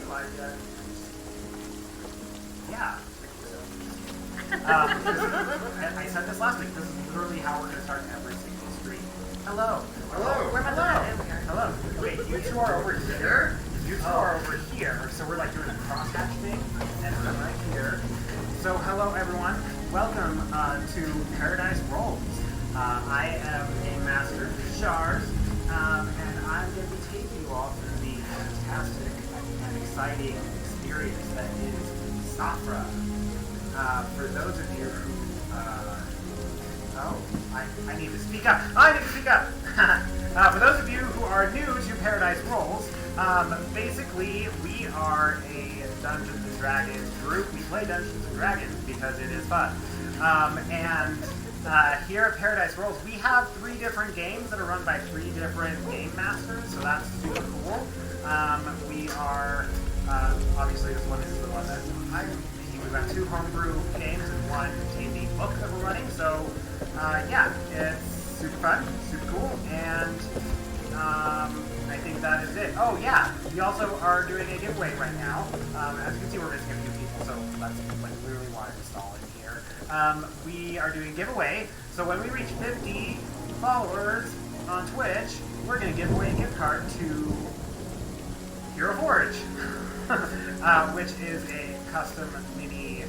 live yet? Yeah. I said this last week. This is literally how we're going to start every single stream. Hello. Hello. Where am I? Hello. Okay, you two are over here. You two are over here. So we're like doing a crosshatch thing. And I'm right here. So hello, everyone. Welcome to Paradise Rolls. I am a master of Jars, and I'm going to be taking you all through the fantastic and exciting experience that is Safra. For those of you who, I need to speak up. For those of you who are new to Paradise Rolls, basically we are a Dungeons and Dragons group. We play Dungeons and Dragons because it is fun. Here at Paradise Rolls, we have 3 different games that are run by 3 different game masters, so that's super cool. We are, obviously this one is the one that we've got 2 homebrew games and 1 D&D book that we're running, so yeah, it's super fun, super cool, and I think that is it. Oh yeah, we also are doing a giveaway right now. As you can see, we're missing a few people, so that's like literally why I'm stalling here. We are doing a giveaway, so when we reach 50 followers on Twitch, we're going to give away a gift card to Hero Forge, which is a custom mini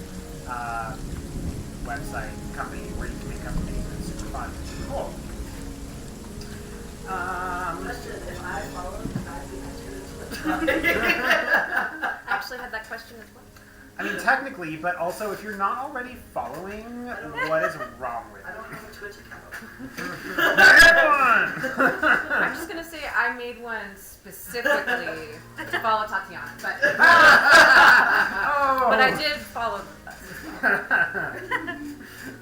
website company where you can make custom minis. It's super fun, super cool. Question: if I followed, I'd be considered Twitch. I actually had that question as well. I mean, technically, but also if you're not already following, what is wrong with I you? don't have a Twitch account. I'm just gonna say I made one specifically to follow Tatiana, but but I did follow us as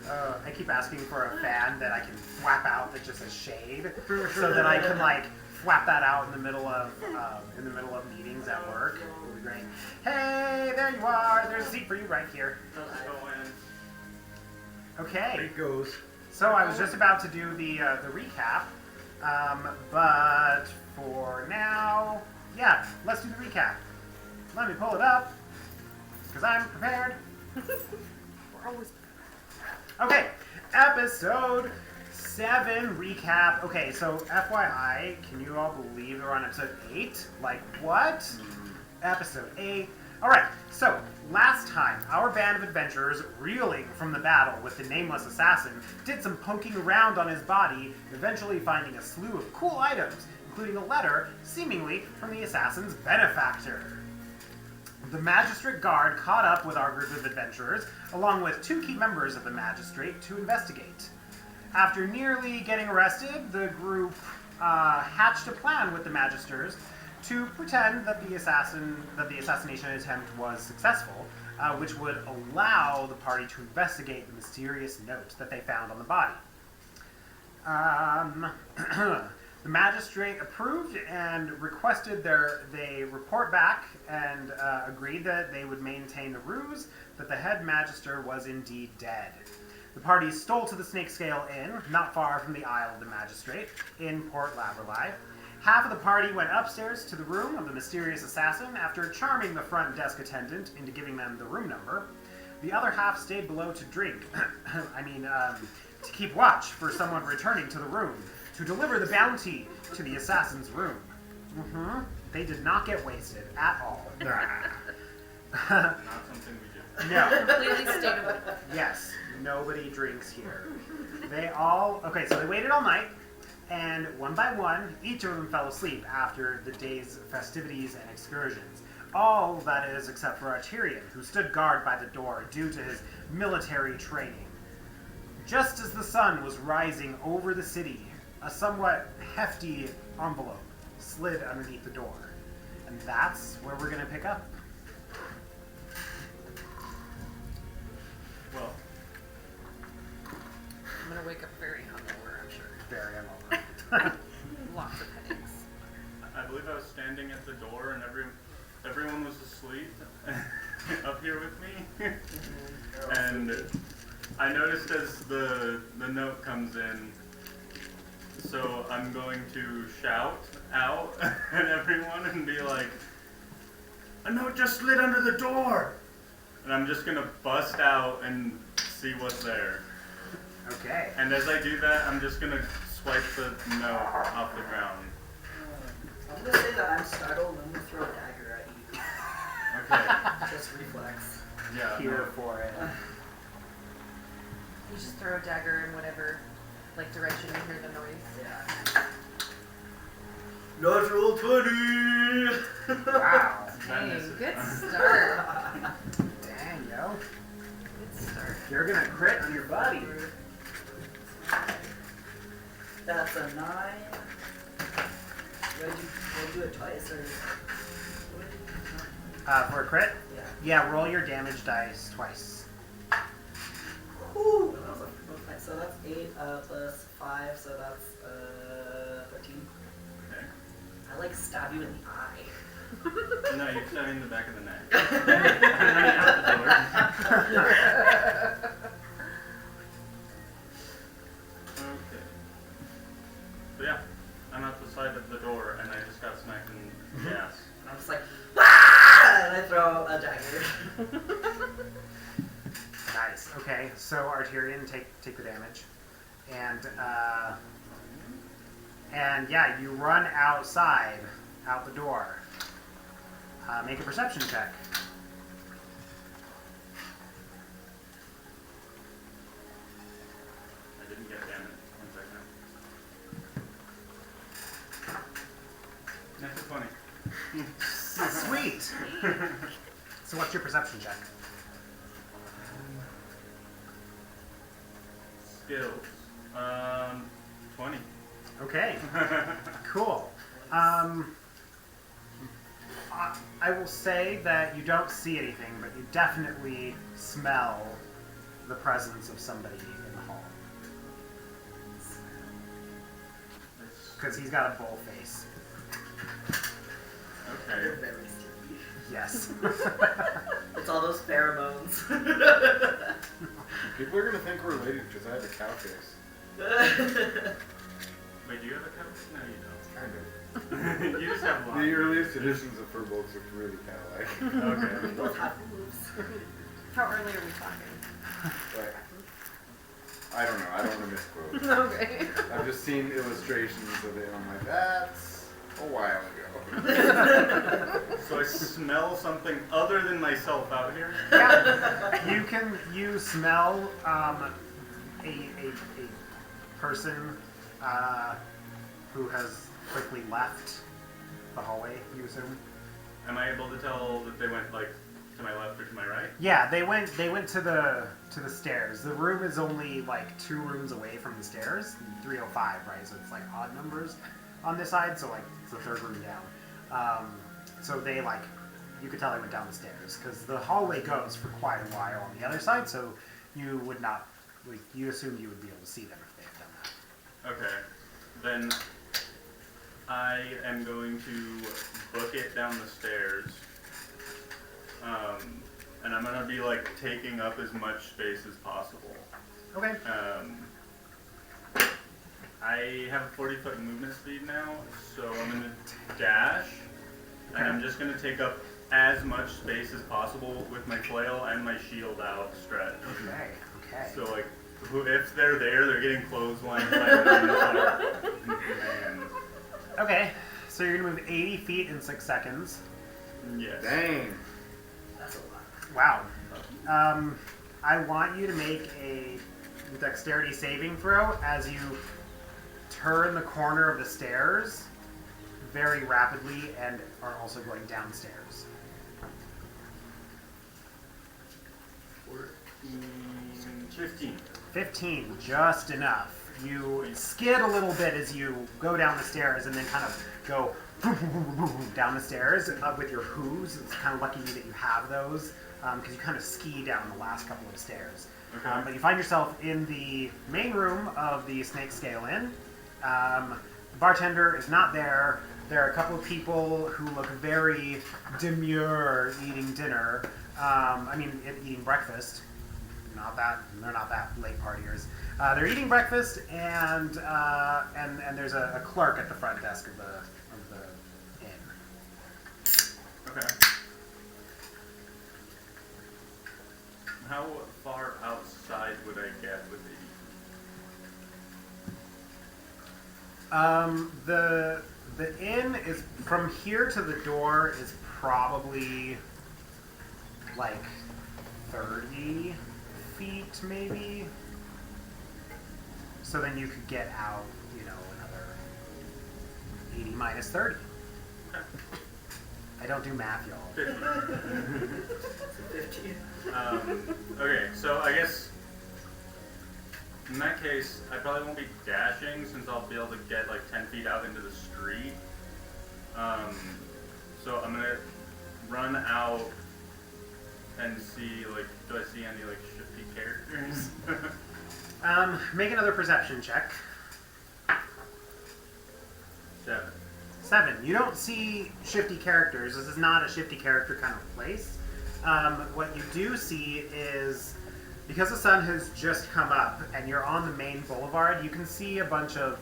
well. I keep asking for a fan that I can flap out that just says shade, so that I can like flap that out in the middle of meetings at work. It would be great. Hey, there you are. There's a seat for you right here. Okay. It goes. So I was just about to do the recap, but for now, yeah, let's do the recap. Let me pull it up, because I'm prepared. We're always Okay, episode 7 recap. Okay, so FYI, can you all believe we're on episode 8? Like, what? Episode 8. Alright, so, last time, our band of adventurers, reeling from the battle with the nameless assassin, did some poking around on his body, eventually finding a slew of cool items, including a letter, seemingly from the assassin's benefactor. The Magistrate Guard caught up with our group of adventurers, along with 2 key members of the Magistrate, to investigate. After nearly getting arrested, the group hatched a plan with the Magisters to pretend that the assassination attempt was successful, which would allow the party to investigate the mysterious note that they found on the body. The magistrate approved and requested they report back and agreed that they would maintain the ruse that the head magister was indeed dead. The party stole to the Snakescale Inn, not far from the Isle of the Magistrate, in Port Laverly. Half of the party went upstairs to the room of the mysterious assassin after charming the front desk attendant into giving them the room number. The other half stayed below to drink, to keep watch for someone returning to the room, to deliver the bounty to the assassin's room. They did not get wasted at all. Not something we do. No. completely stayed away. Yes, nobody drinks here. So they waited all night, and one by one, each of them fell asleep after the day's festivities and excursions. All, that is, except for Arterian, who stood guard by the door due to his military training. Just as the sun was rising over the city, a somewhat hefty envelope slid underneath the door. And that's where we're going to pick up. Well, I'm gonna wake up very hungover, I'm sure. Very unlovely. Lots of headaches. I believe I was standing at the door and everyone was asleep up here with me. And I noticed as the note comes in, so I'm going to shout out at everyone and be like, a note just slid under the door. And I'm just gonna bust out and see what's there. Okay. And as I do that, I'm just gonna swipe the note off the ground. I'm gonna say that I'm startled and I'm gonna throw a dagger at you. Okay. Just reflex. Yeah. Here for it. You just throw a dagger in whatever like direction you hear the noise. Yeah. Natural 20! Wow. Dang, misses. good start. Dang, yo. Good start. You're gonna crit on your buddy. That's a 9. We'll do it twice, or... For a crit? Yeah. Yeah, roll your damage dice twice. Whew! That was a, so that's 8 plus 5, so that's 13. Okay. I like stab you in the eye. No, you stab me in the back of the neck. I'm running out the door. Okay. So yeah, I'm at the side of the door and I just got smacked in the ass. And I'm just like, ah! And I throw a dagger. Nice. Okay, so Arterian, take the damage, and yeah, you run outside, out the door. Make a perception check. I didn't get damage. 1 second. That's 20. Sweet. So what's your perception check? Skills. 20. Okay. Cool. I will say that you don't see anything, but you definitely smell the presence of somebody in the hall. Because he's got a bull face. They're Okay. very sticky. Yes. It's all those pheromones. People are gonna think we're related because I have a cow face. Wait, do you have a cow? No, you Kind of. don't. You just have one. The earliest editions of Furbolgs look really kind of like. Okay. We both have moves. How early are we talking? But I don't know. I don't want to misquote. Okay. I've just seen illustrations of it, and I'm like, that's a while ago. So I smell something other than myself out here? Yeah. You smell a person who has quickly left the hallway, you assume? Am I able to tell that they went like to my left or to my right? Yeah, they went to the stairs. The room is only like 2 rooms away from the stairs. 305, right? So it's like odd numbers on this side, so like it's the 3rd room down. So they like, you could tell they went down the stairs because the hallway goes for quite a while on the other side, so you would not, like, you assumed you would be able to see them if they had done that. Okay. Then I am going to book it down the stairs. And I'm gonna be like taking up as much space as possible. Okay. I have a 40-foot movement speed now, so I'm gonna dash, and I'm just gonna take up as much space as possible with my flail and my shield outstretched. Okay. So like, if they're there, they're getting clotheslined by man. Okay. So you're gonna move 80 feet in 6 seconds. Yes. Dang. That's a lot. Wow. I want you to make a dexterity saving throw as you turn the corner of the stairs very rapidly and are also going downstairs. 15. 15, just enough. You skid a little bit as you go down the stairs and then kind of go down the stairs with your hooves. It's kind of lucky that you have those because you kind of ski down the last couple of stairs. Okay. But you find yourself in the main room of the Snake Scale Inn. The bartender is not there. There are a couple of people who look very demure eating dinner. Eating breakfast. They're not that late partiers. They're eating breakfast, and there's a clerk at the front desk of the inn. Okay. The inn is from here to the door is probably like 30 feet, maybe. So then you could get out, another 80 minus 30. I don't do math, y'all. 15. Okay, so I guess in that case, I probably won't be dashing since I'll be able to get like 10 feet out into the street. So I'm gonna run out and see, do I see any shifty characters? Make another perception check. 7. You don't see shifty characters. This is not a shifty character kind of place. What you do see is, because the sun has just come up and you're on the main boulevard, you can see a bunch of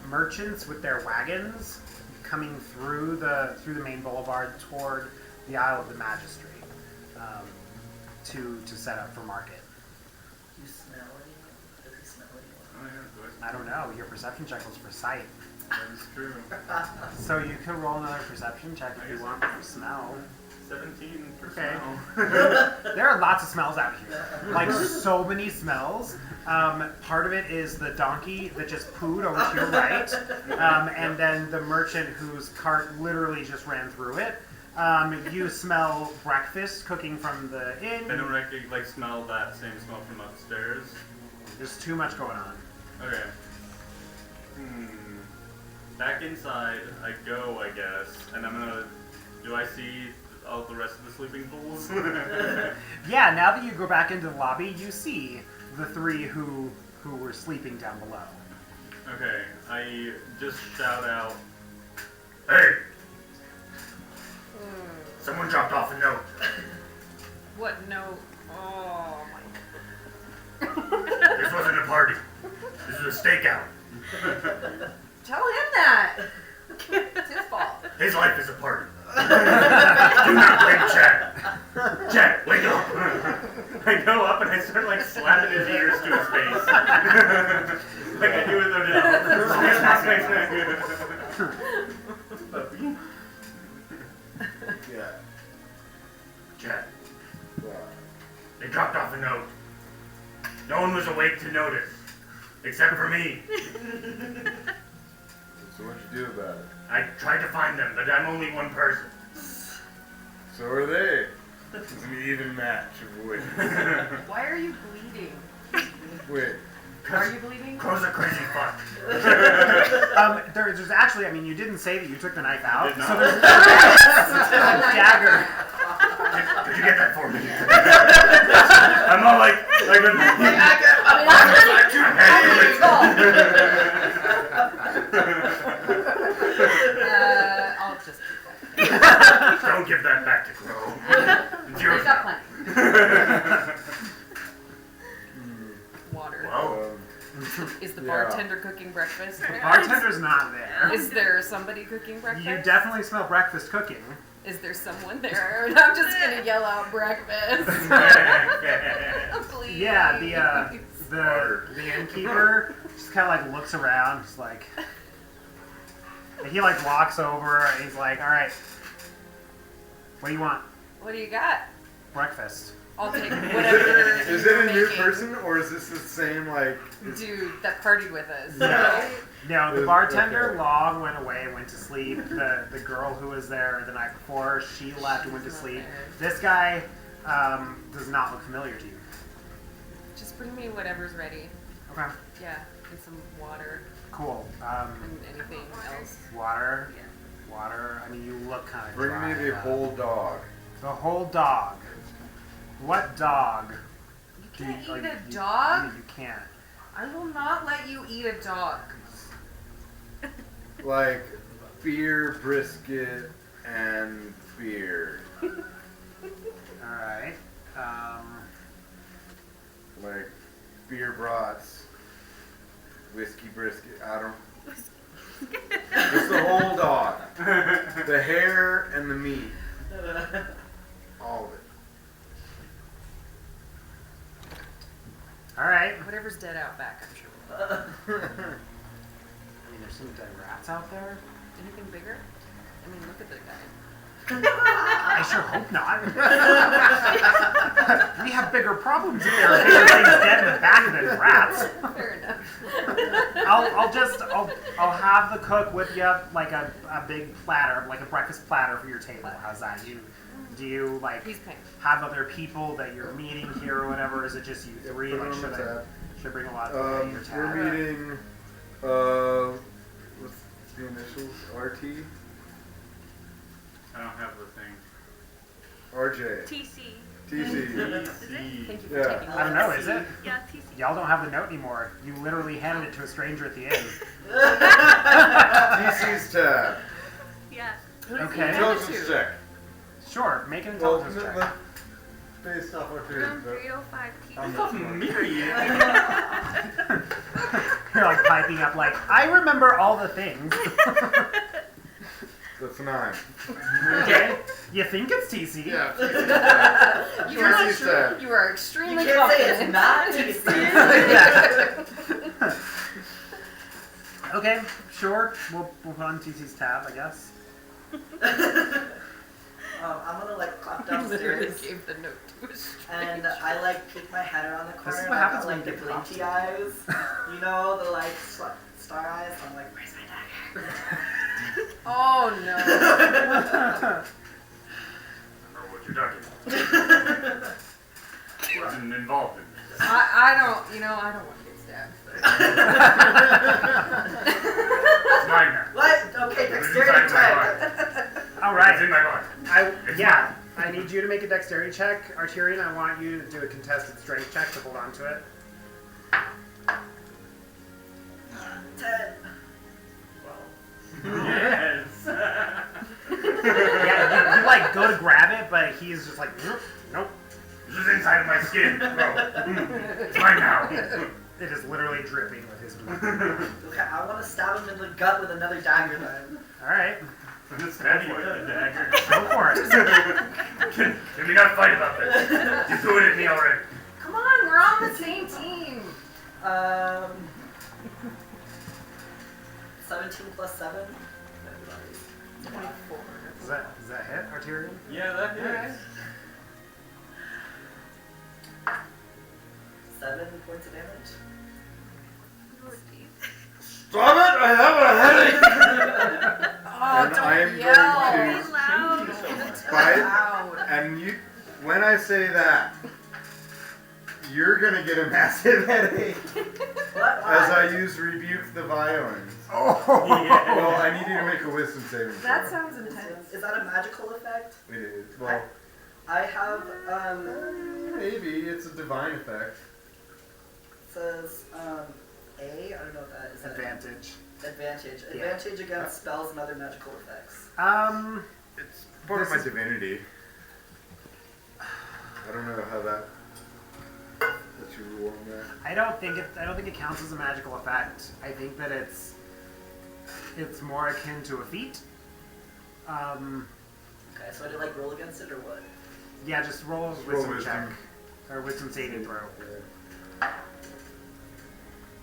merchants with their wagons coming through the main boulevard toward the Isle of the Magistrate to set up for market. Do you smell anyone? Does he smell anyone? Oh, yeah, I don't know. Your perception check was for sight. that is true. So you could roll another perception check if you want for smell. 17 for Okay. smell. There are lots of smells out here. Like, so many smells. Part of it is the donkey that just pooed over to your right. And then the merchant whose cart literally just ran through it. You smell breakfast cooking from the inn. I don't smell that same smell from upstairs. There's too much going on. Okay. Back inside I go, I guess, and do I see all the rest of the sleeping pools? Yeah, now that you go back into the lobby, you see the three who were sleeping down below. Okay, I just shout out, Hey! Someone dropped off a note. What note? Oh my. This wasn't a party. This was a stakeout. Tell him that. It's his fault. His life is a party. Do not blame Chad. Chad, wake up. I go up and I start slapping his ears to his face. Like I do with Odell. Yeah. Chad. They dropped off a note. No one was awake to notice. Except for me. So what'd you do about it? I tried to find them, but I'm only one person. So are they. It's an even match of wood. Why are you bleeding? Wait. Are you bleeding? Crow's a crazy fuck. There's actually, you didn't say that you took the knife out. did not. So there's a dagger. Could you get that for me? I'm all I'll just keep that. Don't give that back to Crow. It's yours We've got now. plenty. Water. Well, Is the Yeah. bartender cooking breakfast? The bartender's not there. Is there somebody cooking breakfast? You definitely smell breakfast cooking. Is there someone there? I'm just gonna yell out breakfast. Please. Yeah, the innkeeper just kind of looks around, just and he walks over and he's like, all right, what do you want? What do you got? Breakfast. I'll take whatever. Is you're it a new making. person or is this the same Dude that partied with us? No. Right? No, the Okay. bartender long went away and went to sleep. The girl who was there the night before, she left and went to sleep. This guy does not look familiar to you. Just bring me whatever's ready. Okay. Yeah, and some water Cool. and anything else. Water. Yeah. Water. You look kind of Bring dry. me the whole dog. The whole dog. What dog? You can't eat a you- dog? You can't. I will not let you eat a dog. Like beer, brisket, and beer. All right. Like beer brats, whiskey brisket. I don't. Just the whole dog. The hair and the meat. All of it. All right. Whatever's dead out back, I'm sure. there's some dead rats out there? Anything bigger? I mean, look at the guy. I sure hope not. We have bigger problems if there are bigger things dead in the back than rats. Fair enough. I'll have the cook whip you up like a big platter, like a breakfast platter for your table. How's that? Do you like He's paying. have other people that you're meeting here or whatever? Or is it just you three? Put it Like on the tab. should I bring a lot of people to your tab? We're meeting, what's the initials? RT? I don't have the thing. RJ. TC. TC. Thank you for Yeah. taking I don't know, is it? Yeah, TC. Y'all don't have the note anymore. You literally handed it to a stranger at the end. TC's tab. Yeah. Okay. Intelligence check. Sure, make an Well, intelligence check. based off our Room period. 305 TC. You're like piping up like, I remember all the things. That's 9. Okay. You think it's TC? Yeah. You are, TC's tab. you are You extremely can't say confident. it's not TC. Yeah. Okay, sure. We'll put on TC's tab, I guess. I'm gonna like clap Literally downstairs, gave the note to a stranger. and I like peek my head around the corner. This is and what I happens got, when like you the get props. blinky eyes, you know, the like star eyes. I'm like, where's my dagger? Oh no. I don't know what you're talking about. I wasn't involved in this. I don't want to get stabbed. It's mine now. What? Okay, It was dexterity inside my check. body. All It's in right. my body. It's Yeah. I need you to make a dexterity check, Arterian. I want you to do a contested strength check to hold on to it. 10. Yes. Yeah, you like go to grab it, but he's just like, nope. This is inside of my skin, bro. It's mine now. It is literally dripping with his blood. Okay, I want to stab him in the gut with another dagger then. All right, I'm just stabbing you with a dagger. go for it. Can we not fight about this? You're doing it to me already. Come on, we're on the same team. 17 plus 7. 24. Does that hit, Arterian? Yeah, that Alright. hits. 7 points of damage. Oh, geez. Stop it! I have a headache! Oh, And don't I am yell. going Be loud. to Loud. fight. And you, when I say that, you're gonna get a massive headache What? as I use Rebuke the Violence. Oh. Well, I need you to make a wisdom saving throw. That sounds intense. Is that a magical effect? It is. Well, I have, maybe it's a divine effect. says, A, I don't know what that is. Advantage. Advantage. Yeah. Advantage against spells and other magical effects. It's part of my divinity. I don't know how that. What you rule on that? I don't think it counts as a magical effect. I think that it's more akin to a feat. Okay, so I did like roll against it or what? Yeah, just roll a Roll wisdom wisdom. check or wisdom saving throw.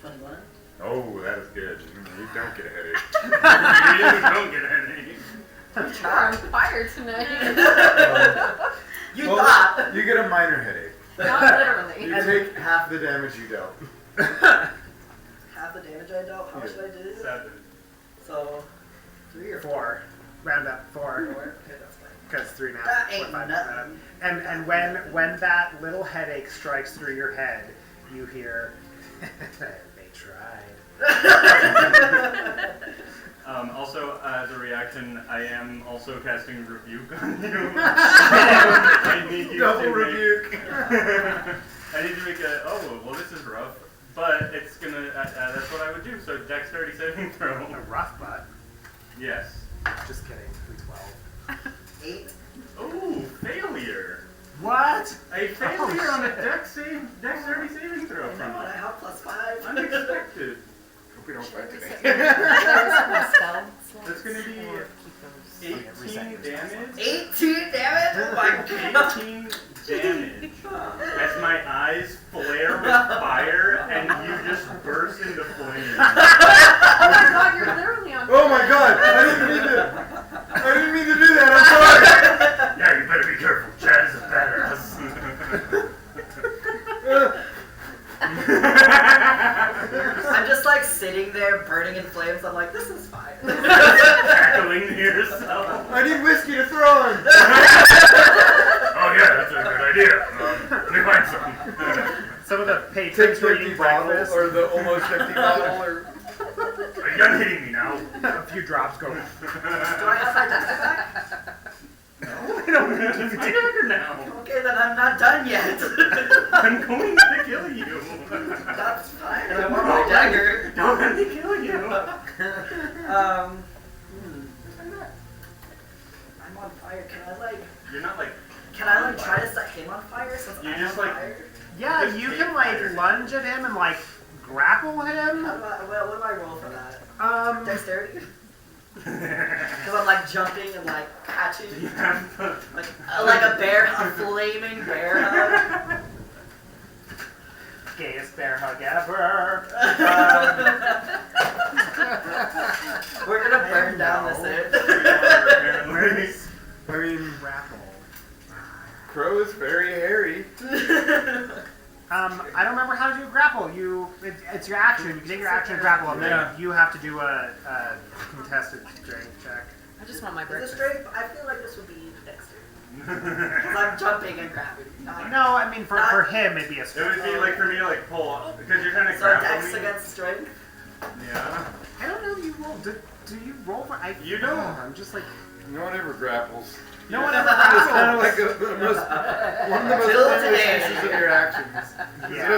21? Oh, that is good. You don't get a headache. You don't get any. You're on fire tonight. You Well, thought! you get a minor headache. Not literally. You take half the damage you dealt. Half the damage I dealt? How much did I do? 7. So, 3 or 4? 4. Round up 4. 4? Okay, that's fine. Because 3 now. That 4, ain't 5, nothing. And when that little headache strikes through your head, you hear, they tried. Also, as a reaction, I am also casting Rebuke on you. I need you Double to make- rebuke. I need to make a, well, this is rough, but it's gonna, that's what I would do, so dexterity saving throw. A rough butt. Yes. Just kidding. 12. 8? Ooh, failure. What? A failure on a shit. dexterity saving throw I from know, and I you. have +5. Unexpected. Hope we don't fight today. That's gonna be 18 damage. 18 damage? Oh my god! 18 damage. As my eyes flare with fire, and you just burst into flames. Oh my god, you're literally on Oh my god! I didn't mean to do that. I'm sorry. Yeah, you better be careful. Chad is a badass. I'm just like sitting there burning in flames. I'm like, this is fine. Cackling to yourself. I need whiskey to throw on. Oh yeah, that's a good idea. Let me find some. Some of the Take patrons were 50 eating bottle breakfast. or the almost empty bottle or. Are you done hitting me now? A few drops go. Do I have my dex back? I don't think you It's do. dagger now. Okay, then I'm not done yet. I'm going to kill you. That's fine. I want my dagger. Don't let me kill you. I'm on fire. Can I like? You're not like. Can I like try to set him on fire since You I'm just, on like- fire? Yeah, Just you take can like fire. lunge at him and like grapple him. What do I roll for that? Dexterity? Yeah. Because I'm like jumping and like catching, You have to. like a bear, a flaming bear hug. Gayest bear hug ever. We're gonna burn down this Apparently. I mean, Grapple. Crow is very hairy. I don't remember how to do grapple. It's your action. You can take your action and grapple, and then Yeah. you have to do a contested strength check. I just want my Is this breakfast. straight? I feel like this would be Dexter. Because I'm jumping and grabbing. No, I mean for him it'd be a It strength. would be like for me to like pull up because you're trying to So grapple Dex me. against strength? Yeah. I don't know. You roll. Do you roll for? You don't. I'm just like No one ever grapples. no one ever It's kind of grapples. like the most, one of the most Till famous today. uses of your actions. 'Cause Yeah. It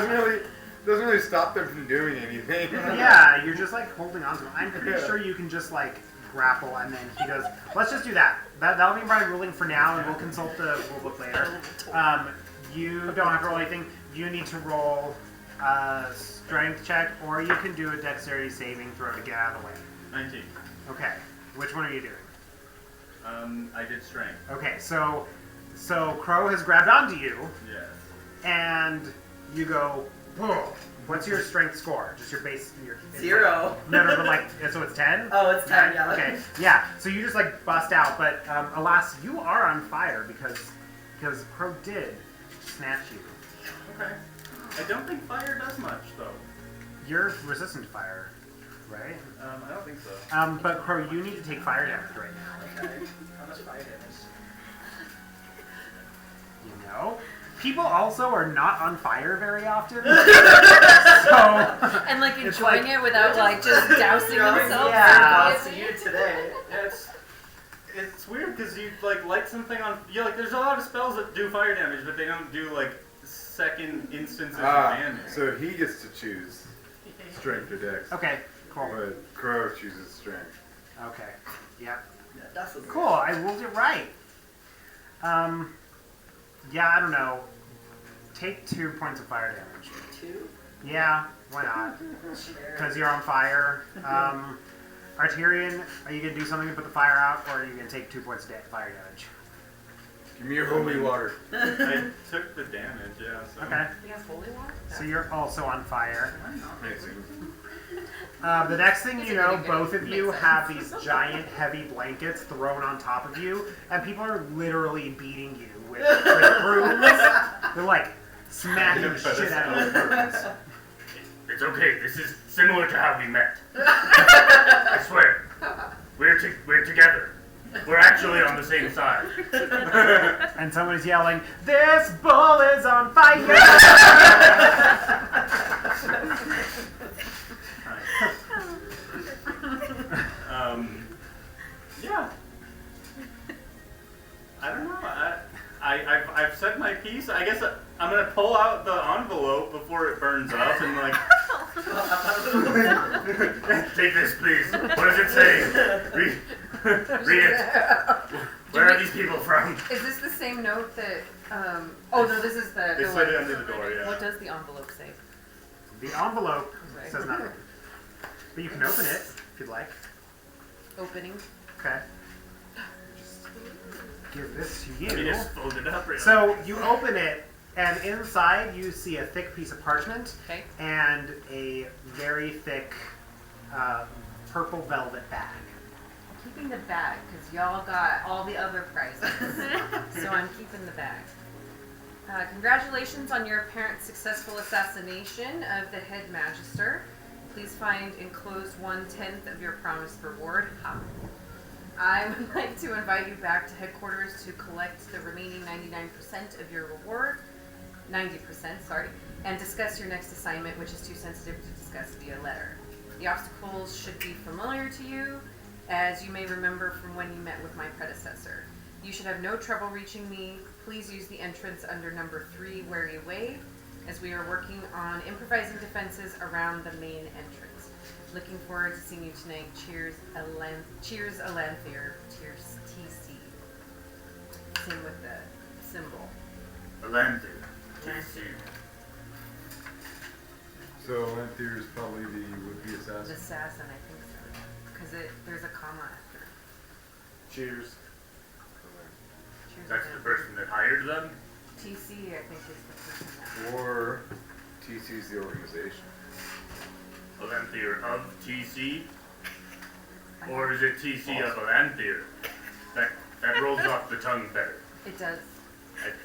doesn't really stop them from doing anything. Yeah, you're just like holding on to him. I'm pretty Yeah. sure you can just like grapple, and then he goes. Let's just do that. That'll be my ruling for now, and we'll consult the rule book later. You don't have to roll anything. You need to roll a strength check, or you can do a dexterity saving throw to get out of the way. 19. Okay. Which one are you doing? I did strength. Okay, so Crow has grabbed onto you, Yes. and you go. Whoa. What's your strength score? Just your base. Your 0. No, but like so it's 10. Oh, it's 10, yeah. Okay, yeah. So you just like bust out, but alas, you are on fire because Crow did snatch you. Okay. I don't think fire does much though. You're resistant to fire, right? I don't think so. But Crow, you need to take fire damage right now. Okay. How much fire damage? You know, people also are not on fire very often. So And like It's enjoying like- it without like just dousing themselves. Yeah. I'll see you today. It's weird because you like light something on. Yeah, like there's a lot of spells that do fire damage, but they don't do like second instances of damage. So he gets to choose strength or dex. okay, cool. But Crow chooses strength. Okay, yep. Yeah, that's a Cool. I ruled it right. Yeah, I don't know. Take 2 points of fire damage. 2? Yeah, why not? Sure. Because you're on fire. Arterian, are you gonna do something to put the fire out, or are you gonna take 2 points of fire damage? Give me your holy water. I took the damage, yeah. So. Okay. You have holy water? So you're also on fire. Amazing. The next thing It's you a know, really good- both of makes you sense. have these giant, heavy blankets thrown on top of you, and people are literally beating you with brooms. They're like smacking the shit out of you with brooms. It's okay. This is similar to how we met. I swear. We're together. We're actually on the same side. And someone's yelling, "This bull is on fire!" Yeah. I don't know. I've said my piece. I guess I'm gonna pull out the envelope before it burns up and like. Take this, please. What does it say? Read it. Where are these people from? Is this the same note that? Oh no, this is the. They the slid one- it under the door. Yeah. What does the envelope say? The envelope Right. says nothing, but you can open it if you'd like. Opening. Okay. Just give this to You you. just fold it up. Right So you open it, And inside you see a thick piece of parchment Okay. and a very thick purple velvet bag. I'm keeping the bag because y'all got all the other prizes. So I'm keeping the bag. Congratulations on your apparent successful assassination of the head magister. Please find enclosed 1/10 of your promised reward. I would like to invite you back to headquarters to collect the remaining 99% of your reward. 90%, sorry. And discuss your next assignment, which is too sensitive to discuss via letter. The obstacles should be familiar to you, as you may remember from when you met with my predecessor. You should have no trouble reaching me. Please use the entrance under number 3 Wary Way, as we are working on improvising defenses around the main entrance. Looking forward to seeing you tonight. Cheers, Cheers, Alanthir. Cheers, TC. Same with the symbol. Alanthir. TC. So Alanthir is probably the would-be The assassin. assassin, I think so. Because there's a comma after. Cheers. Cheers, That's the Alanthir. person that hired them? TC, I think, is the person that. Or TC's the organization. Alanthir of TC? Or is it TC of Alanthir? That rolls off the tongue better. It does.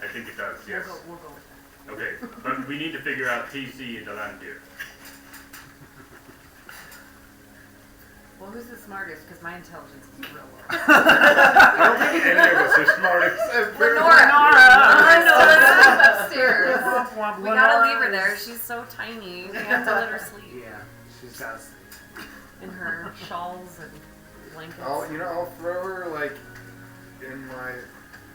I think it does, yes. We'll go with that. Okay, but we need to figure out TC and Alanthir. Well, who's the smartest? Because my intelligence is real low. I don't think any of us are smart except for Lenora's upstairs. Womp womp, We gotta leave her Lenora's- there. She's so tiny. We have to let her sleep Yeah, she's got to sleep. in her shawls and blankets. I'll throw her like in my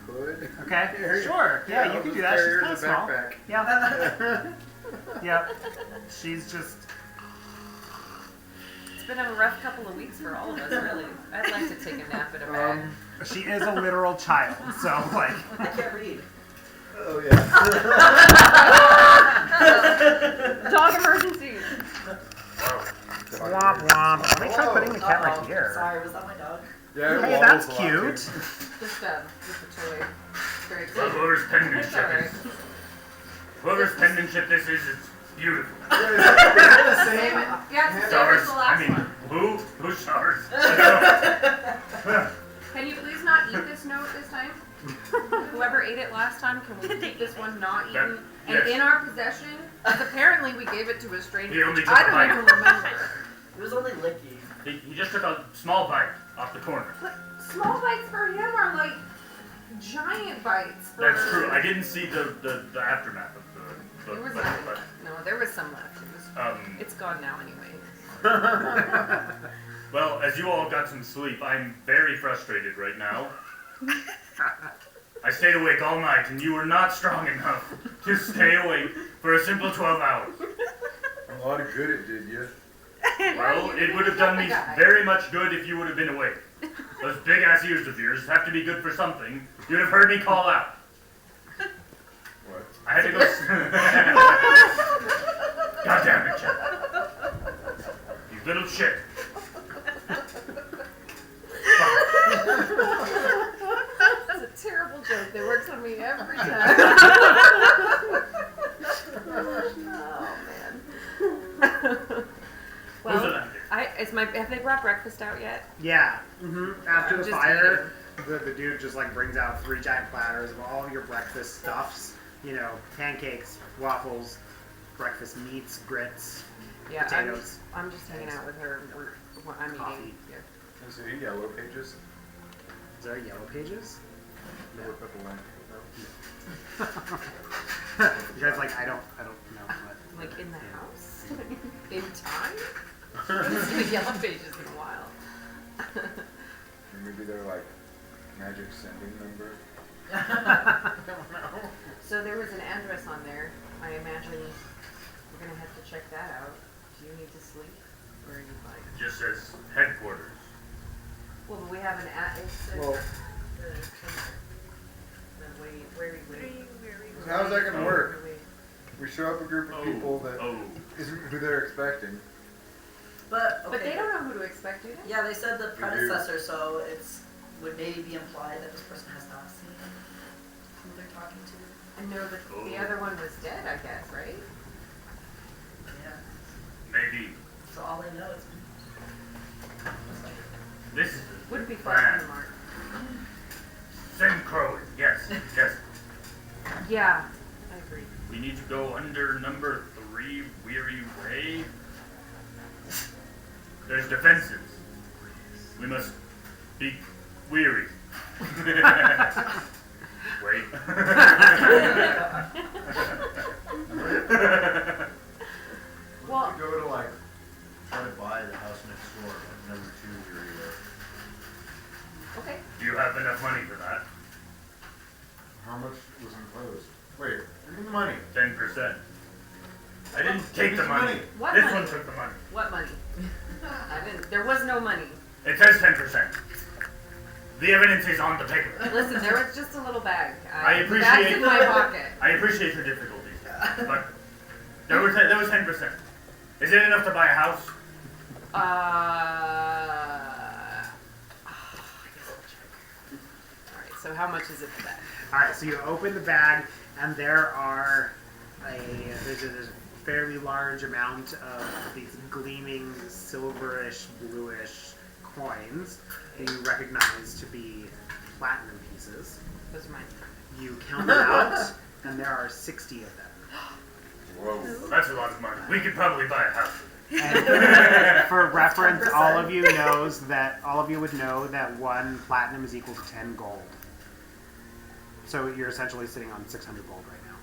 hood. Okay, Here. sure. Yeah, I'll you can just do that. carry She's her kind in of the small. backpack. Yeah. Yep. She's just. It's been a rough couple of weeks for all of us, really. I'd like to take a nap in a bag. She is a literal child, so like. I can't read. Oh yeah. Dog emergency. Womp womp. Let me try putting the cat Uh-oh. right here. Sorry, was that my dog? Yeah, it Hey, wobbles that's a lot, cute. too. Just a toy. Very Well, cute. whoever's It's penmanship alright. is... Whoever's penmanship this is, it's beautiful. Same. Yeah, it's the same as Stars, the I last mean, one. who stars? Can you please not eat this note this time? Whoever ate it last time, can we keep this one not That- eaten and yes. in our possession? 'Cause apparently we gave it to a stranger. He only which took I a don't bite. even remember. It was only licky. He just took a small bite off the corner. But small bites for him are like giant bites. For That's true. I didn't see the aftermath of the There was bite, but no, there was some left. It's gone now anyway. well, as you all got some sleep, I'm very frustrated right now. I stayed awake all night, and you were not strong enough to stay awake for a simple 12 hours. A lot of good it did you. Well, it would have done me very much good if you would have been awake. Those big-ass ears of yours have to be good for something. You'd have heard me call out. What? I had to go... God damn it, Chad. You little shit. That's a terrible joke that works on me every time. Oh man. Who's Well, it? have they brought breakfast out yet? Yeah. After I'm the just fire, the dude just like brings out 3 giant platters of all your breakfast stuffs. You know, pancakes, waffles, breakfast meats, grits, Yeah, potatoes. I'm just hanging out with her. I'm Coffee. eating. Yeah. Is it yellow pages? Is there yellow pages? No. Look up a link. You guys like I don't know what. Like in the house? In time? I haven't seen the yellow pages in a while. Or maybe they're like magic sending number. I don't know. So there was an address on there. I imagine we're gonna have to check that out. Do you need to sleep? Or are you like? It just says headquarters. Well, but we have an address. Well, Where so how's that gonna work? We show up a group of people that Oh. isn't who they're expecting. But okay. But they don't know who to expect, do they? Yeah, they said the do. predecessor, so it's would maybe be implied that this person has not seen who they're talking to. And know that the other one was dead, I guess, right? Yeah. Maybe So all they know is. Looks like this is Would be the fun plan. to mark. Send crowing. Yes, yes. Yeah, I agree. We need to go under number 3 Weary Way. There's defenses. We must be weary. Wait. Well, We go to like try to buy the house next door, like number 2 Weary Way. okay. Do you have enough money for that? How much was imposed? Wait, give me the money. 10%. I didn't take the Whose money. money? What This money? one took the money. What money? I didn't. There was no money. It says 10%. The evidence is on the paper. Listen, there was just a little bag. I appreciate- That's in my pocket. I appreciate your difficulties, but there was 10%. Is it enough to buy a house? I guess I'll check. All right. So how much is it for that? All right, so you open the bag, and there are there's a fairly large amount of these gleaming silverish, bluish coins that you recognize to be platinum pieces. Those are mine. You count them out, and there are 60 of them. Whoa. That's a lot of money. We could probably buy a house. And for reference, all of you would know that 1 platinum is equal to 10 gold. So you're essentially sitting on 600 gold right now.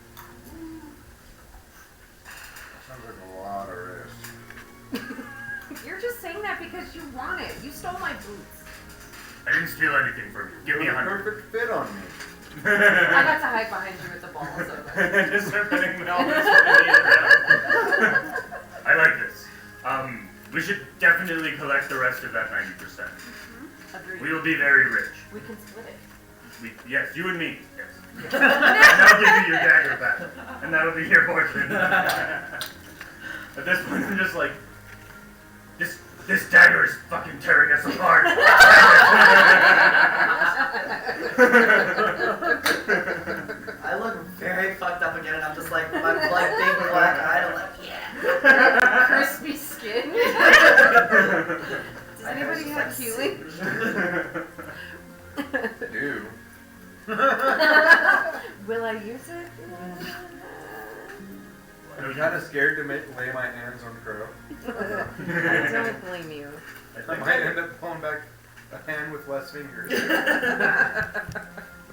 Sounds like a lot of risk. You're just saying that because you want it. You stole my boots. I didn't steal anything from you. Give me 100. Perfect fit on me. I got to hide behind you with the ball, so Just start putting me all this I like this. We should definitely collect the rest of that 90%. agreed. We will be very rich. We can split it. Yes, you and me. Yes. And I'll give you your dagger back. And that'll be your portion. At this point, I'm just like, this dagger is fucking tearing us apart. I look very fucked up again, and I'm just like, my like big black eye, I'm like, yeah. Crispy skin. Does anybody have healing? Do. Will I use it? I'm kind of scared to lay my hands on Crow. I don't blame you. I might end up pulling back a hand with less fingers. I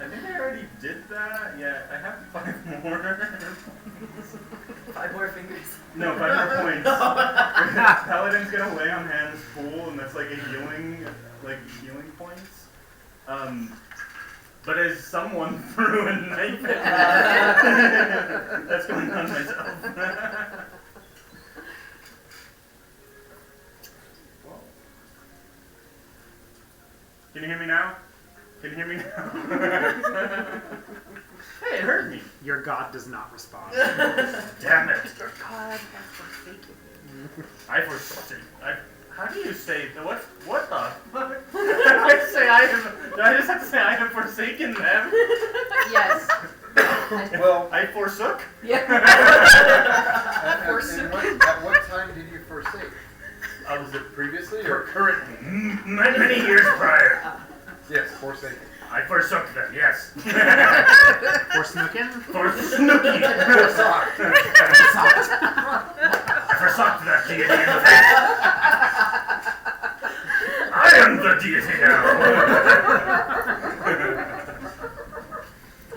think I already did that. Yeah, I have 5 more. 5 more fingers. No, 5 more points. Paladin's gonna lay on hands full, and that's like a healing points. But as someone threw a knife at me, that's going on myself. Can you hear me now? Can you hear me now? Hey, it hurt me. Your god does not respond. Damn it. Your God has forsaken you. I forsook it. How do you say what the fuck? Did I just have to say I have forsaken them? Yes. Well, I forsook? Yeah. at what time did you forsake? Was it Previously or currently? Many years prior. Yes, forsaken. I forsook them, yes. For snookin'? For snooky. Forsock. I forsook that deity in the face. I am the deity now.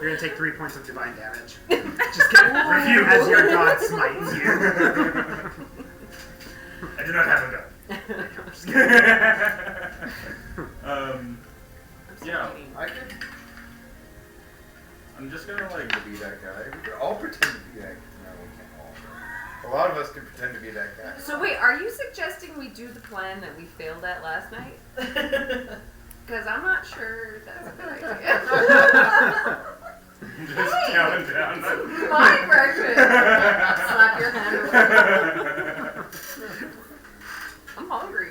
You're gonna take 3 points of divine damage. Just kidding. Review. As your god smites you. I do not have a gun. Yeah, I could I'm just gonna like. be that guy. We could all pretend to be that guy. No, we can't all. A lot of us could pretend to be that guy. So wait, are you suggesting we do the plan that we failed at last night? Because I'm not sure that's a good idea. Just counting down. My breakfast. Slap your hand away. I'm hungry.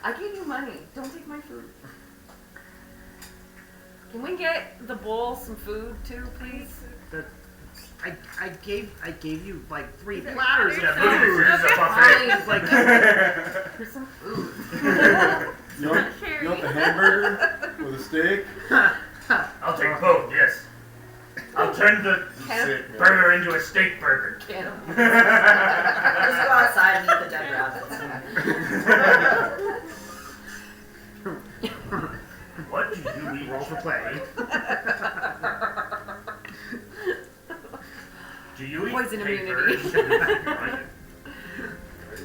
I gave you money. Don't take my food. Can we get the bull some food too, please? I gave you like 3 platters of Yeah, look at this. food. This is a buffet. Like, Here's some food. You want the hamburger with a steak? I'll take both, yes. I'll turn the Sick, man. burger into a steak burger. Cannibal. Just go outside and eat the dead rabbits. What do you eat? roll for play. Do you eat Poison paper? immunity.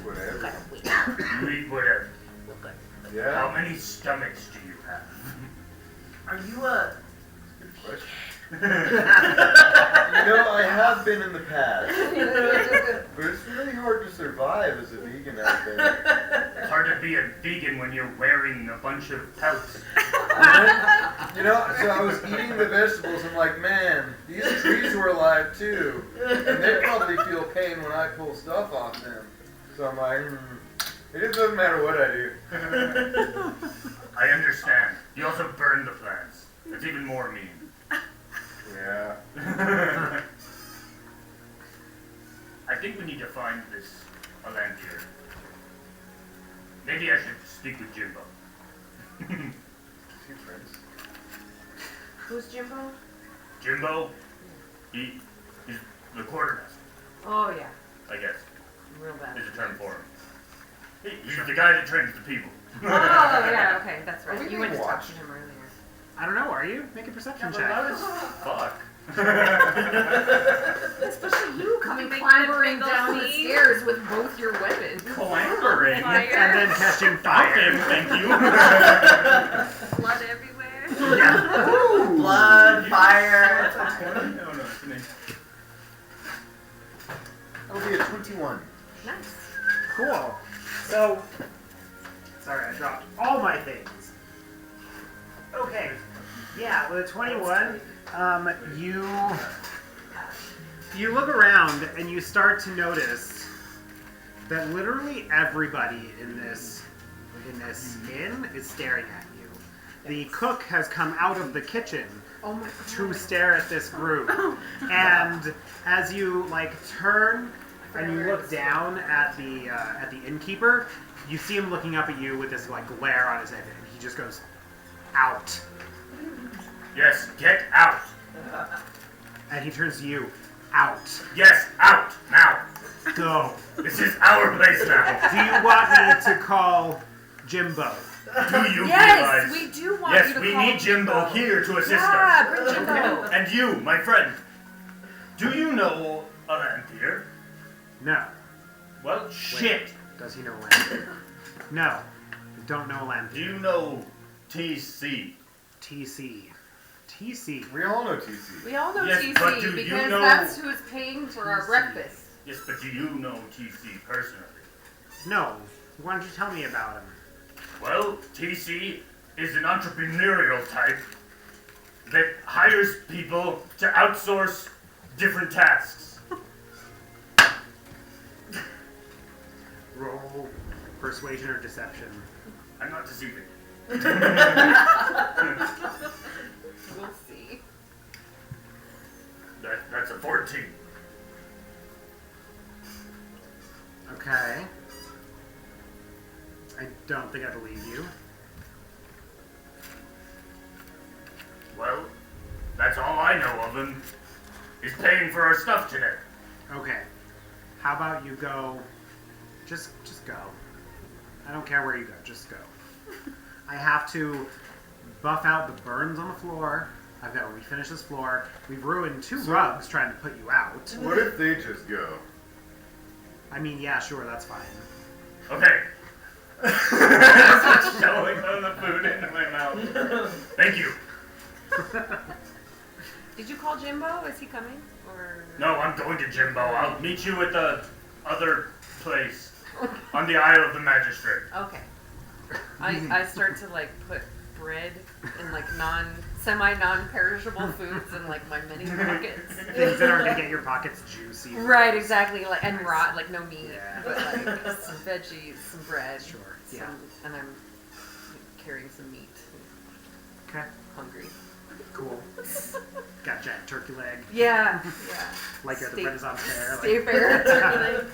Whatever. You eat whatever. How Yeah. many stomachs do you have? Are you Good question. I have been in the past, but it's really hard to survive as a vegan out there. It's hard to be a vegan when you're wearing a bunch of pelts. So I was eating the vegetables. I'm like, man, these trees were alive too, and they probably feel pain when I pull stuff off them. So I'm like, it just doesn't matter what I do. I understand. You also burn the plants. That's even more mean. Yeah. I think we need to find this Alanthir. Maybe I should speak with Jimbo. See friends. Who's Jimbo? Jimbo? He's the quartermaster, Oh yeah, I guess, real bad. is a term for him. He's the guy that trains the people. Oh yeah, okay, that's Are right. we You went to being talk watched? to him earlier. I don't know, are you? Make a perception check. Fuck. Especially you coming Big clambering big down the sea. stairs with both your weapons. Clambering. Fire. And then catching fire. Okay, thank you. Blood everywhere. Yeah. blood, fire? No, it's an eight. That'll be a 21. Nice. Cool. So, sorry, I dropped all my things. Okay. Yeah, with a 21, you look around and you start to notice that literally everybody in this inn is staring at you. The cook has come out of the kitchen Oh my to stare at this group, and as you turn and you look down at the innkeeper, you see him looking up at you with this glare on his head, and he just goes, "Out!" Yes, get out. And he turns to you, "Out! Yes, out now. Go! This is our place now. Do you want me to call Jimbo?" Do you Yes, realize? we do want Yes, you to we call need Jimbo here to assist Yeah, us. bring Jimbo. And you, my friend, do you know Alanthir? No. Well, shit. Does he know Alanthir? No. I don't know Do Alanthir. you know TC? TC. TC. We all know TC. We all know Yes, but do TC you because know- that's who's paying for our TC. breakfast. Yes, but do you know TC personally? No. Why don't you tell me about him? Well, TC is an entrepreneurial type that hires people to outsource different tasks. Roll persuasion or deception. I'm not deceiving. We'll see. That's a 14. Okay. I don't think I believe you. Well, that's all I know of him. He's paying for our stuff today. Okay. How about you go... Just go. I don't care where you go, just go. I have to buff out the burns on the floor. I've got to refinish this floor. We've ruined 2 rugs trying to put you out. What if they just go? I mean, yeah, sure, that's fine. Okay. Just showing the food into my mouth. Thank you. Did you call Jimbo? Is he coming? Or No, I'm going to Jimbo. I'll meet you at the other place on the Isle of the Magistrate. okay. I start to put bread and semi-non-perishable foods in my mini pockets. Things that are going to get your pockets juicy. Right, exactly. And raw, no meat, Yeah. but some veggies, some bread. Sure, yeah. And I'm carrying some meat. Okay. Hungry. cool. Got giant turkey leg. Yeah. Like you're at the State- Renaissance Fair. State fair turkey leg.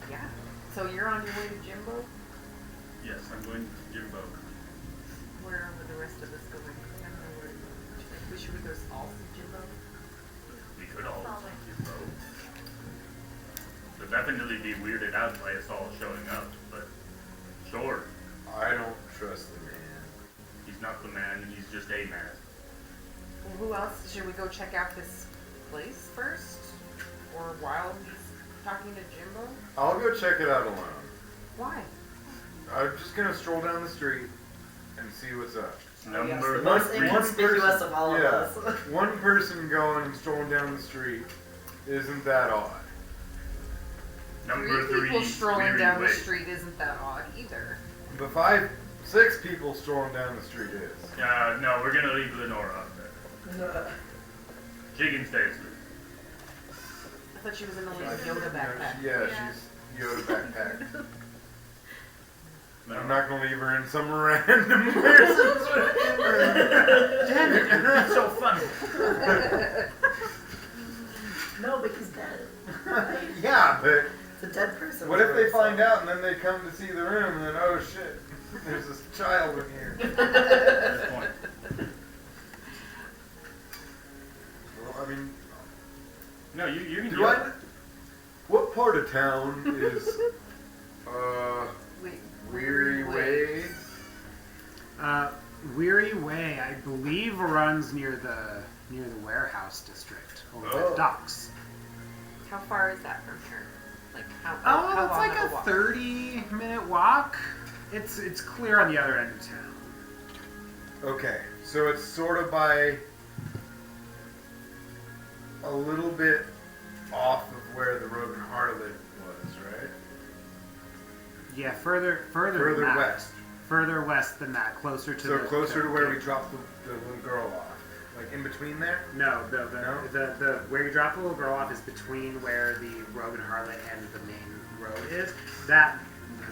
Yeah. So you're on your way to Jimbo? Yes, I'm going to Jimbo. Where are the rest of us going? I don't know where to go. Should we go all to Jimbo? We could all see Jimbo. They'll definitely be weirded out by us all showing up, but sure. I don't trust the man. He's not the man, he's just a man. Well, who else? Should we go check out this place first? Or while he's talking to Jimbo? I'll go check it out alone. Why? I'm just gonna stroll down the street and see what's up. Oh, yes, Number the most three. inconspicuous of all of Yeah, us. one person going and strolling down the street isn't that odd. Number Three people three, strolling weary down way. the street isn't that odd either. But 6 people strolling down the street is. No, we're gonna leave Lenora up there. She can stay asleep. I thought she was in the little Yoda backpack. She's Yoda backpack. No. I'm not gonna leave her in some random person's Damn it, it's so funny. No, but he's dead. Yeah, but It's a dead person. what if they find out and then they come to see the room and then, oh shit, there's this child in here. Good point. Well, I mean, No, you can do I? What part of town is Wait, Weary Way? Weary Way, I believe, runs near the warehouse district over by Oh. the docks. How far is that from here? Like how Oh, it's long like of a walk? 30-minute walk. It's clear on the other end of town. Okay, so it's sort of by a little bit off of where the Rogan Harlot was, right? Yeah, further Further than that. west. Further west than that, closer to So the closer to where we gate. dropped the little girl off. Like in between there? No, No? the where you drop the little girl off is between where the Rogan Harlot and the main road is.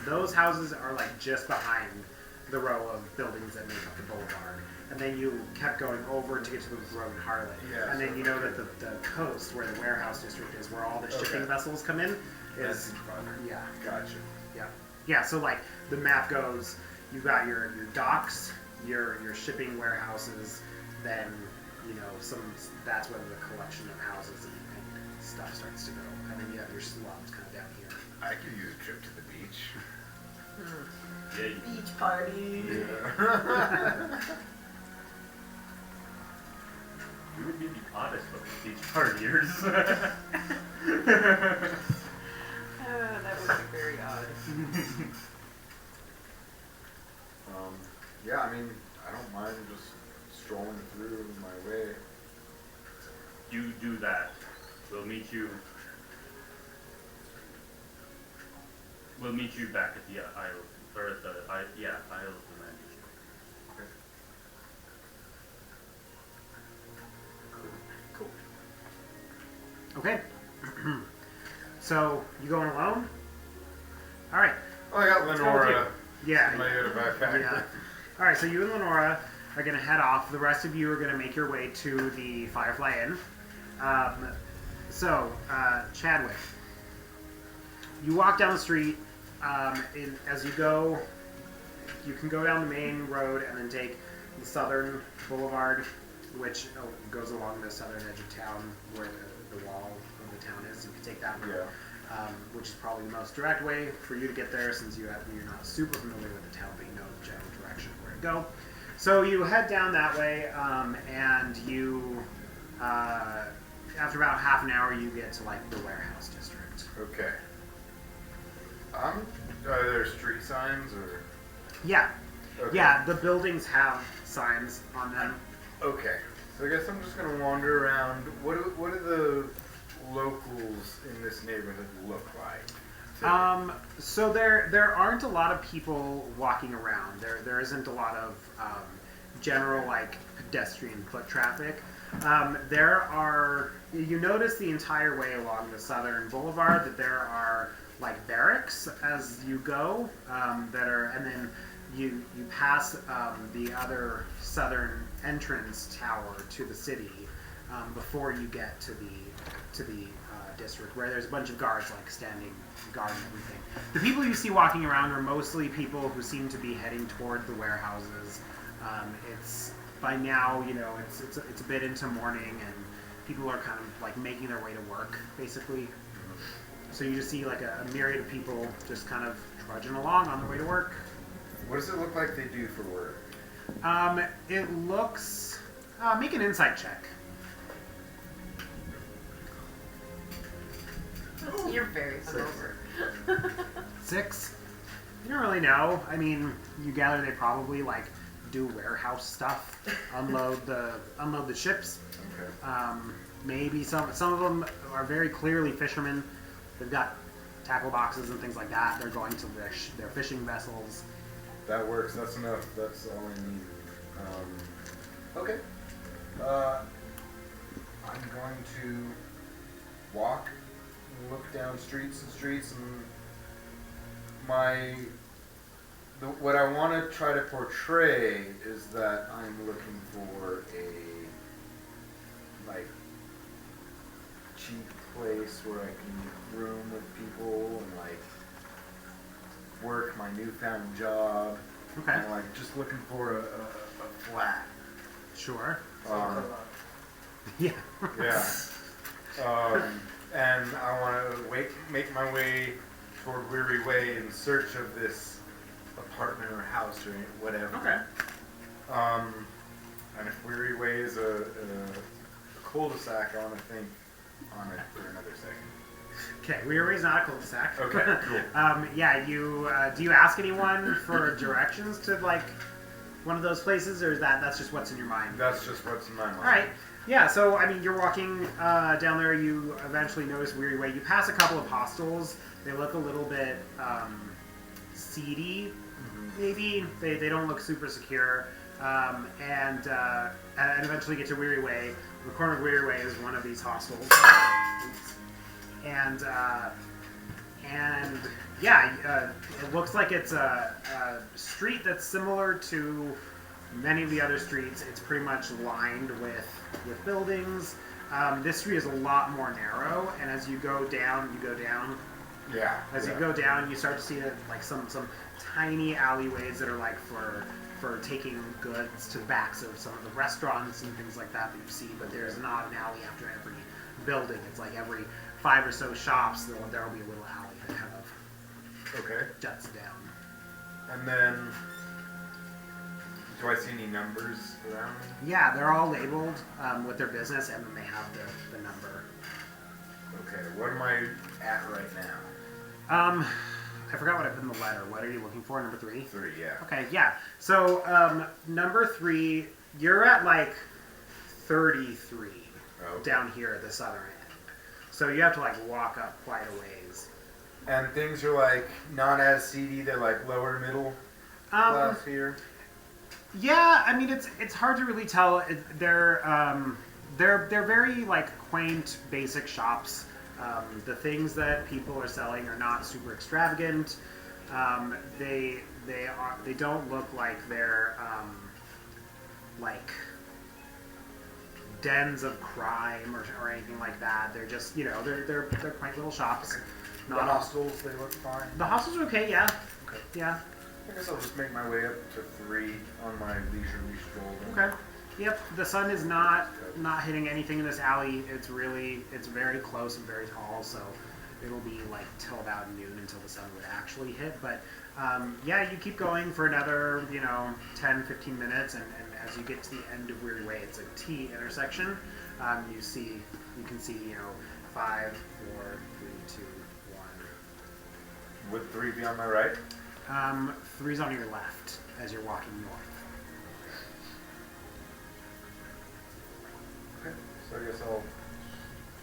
Those houses are like just behind the row of buildings that make up the boulevard. And then you kept going over to get to the Rogan Harlot. Yeah, and then so- you know that the coast, where the warehouse district is, where all the shipping Okay. vessels come in, That's is farther. yeah. Gotcha. Yeah, so like the map goes, you got your docks, your shipping warehouses, then that's where the collection of houses and stuff starts to go, and then you have your slums kind of down here. I could use a trip to the beach. Yeah, you- Beach party. Yeah. you would be the oddest of the beach partiers. That would be very odd. Yeah, I mean, I don't mind just strolling through my way. You do that. We'll meet you back at the Isle of the Manager. Okay. So you going alone? All right. Oh, I got Lenora Yeah. in my Yoda backpack. Yeah. All right. So you and Lenora are going to head off. The rest of you are going to make your way to the Firefly Inn. Chadwick, you walk down the street. As you go, you can go down the main road and then take the southern boulevard, which goes along the southern edge of town where the wall of the town is. You can take that road, which is probably the most direct way for you to get there, since you're not super familiar with the town, but you know the general direction of where to go. So you head down that way, and you, after about half an hour, you get to like the warehouse district. Okay. Are there street signs or? Yeah, Okay. yeah. The buildings have signs on them. Okay. So I guess I'm just gonna wander around. What do the locals in this neighborhood look like? So there aren't a lot of people walking around. There isn't a lot of general like pedestrian foot traffic. You notice the entire way along the southern boulevard that there are like barracks as you go, and then you pass the other southern entrance tower to the city before you get to the district, where there's a bunch of guards like standing guard and everything. The people you see walking around are mostly people who seem to be heading toward the warehouses. It's by now, it's a bit into morning, and people are kind of like making their way to work, basically. So you just see like a myriad of people just kind of trudging along on their way to work. What does it look like they do for work? It looks. Make an insight check. You're very sober. 6. You don't really know. I mean, you gather they probably like do warehouse stuff, unload the ships. Okay. Maybe some of them are very clearly fishermen. They've got tackle boxes and things like that. They're going to their fishing vessels. That works. That's enough. That's all I need. Okay. I'm going to walk, look down streets and streets, and what I want to try to portray is that I'm looking for a cheap place where I can room with people and work my newfound job. Okay. And just looking for a flat. Sure. Yeah. Yeah. And I want to make my way toward Weary Way in search of this apartment or house or whatever. Okay. And if Weary Way is a cul-de-sac, I want to think on it for another second. Okay, Weary Way's not a cul-de-sac. Okay, cool. Yeah, do you ask anyone for directions to one of those places, or that's just what's in your mind? That's just what's in my mind. All right. Yeah, so I mean, you're walking down there. You eventually notice Weary Way. You pass a couple of hostels. They look a little bit seedy, maybe. They don't look super secure. And eventually get to Weary Way. The corner of Weary Way is one of these hostels. And yeah, it looks like it's a street that's similar to many of the other streets. It's pretty much lined with buildings. This street is a lot more narrow, and as you go down. Yeah. As you go down, you start to see that some tiny alleyways that are for taking goods to the backs of some of the restaurants and things like that you see. But there's not an alley after every building. It's like every 5 or so shops, there will be a little alley that kind of juts down. And then, do I see any numbers around me? Yeah, they're all labeled with their business, and then they have the number. Okay, what am I at right now? I forgot what I put in the letter. What are you looking for? Number 3? 3, yeah. Okay, yeah. So, number 3, you're at 33 down here at the southern end. So you have to walk up quite a ways. And things are not as seedy. They're lower middle class here. Yeah, I mean it's hard to really tell. They're very quaint, basic shops. The things that people are selling are not super extravagant. They don't look like they're dens of crime or anything like that. They're just they're quaint little shops. The hostels, they look fine. The hostels are okay. Yeah. Okay. Yeah. I guess I'll just make my way up to 3 on my leisurely stroll. Okay. Yep. The sun is not hitting anything in this alley. It's very close and very tall, so it'll be till about noon until the sun would actually hit. But yeah, you keep going for another 10, 15 minutes, and as you get to the end of Weary Way, it's a T intersection. You can see 5, 4, 3, 2, 1. Would 3 be on my right? 3's on your left as you're walking north. Okay, so I guess I'll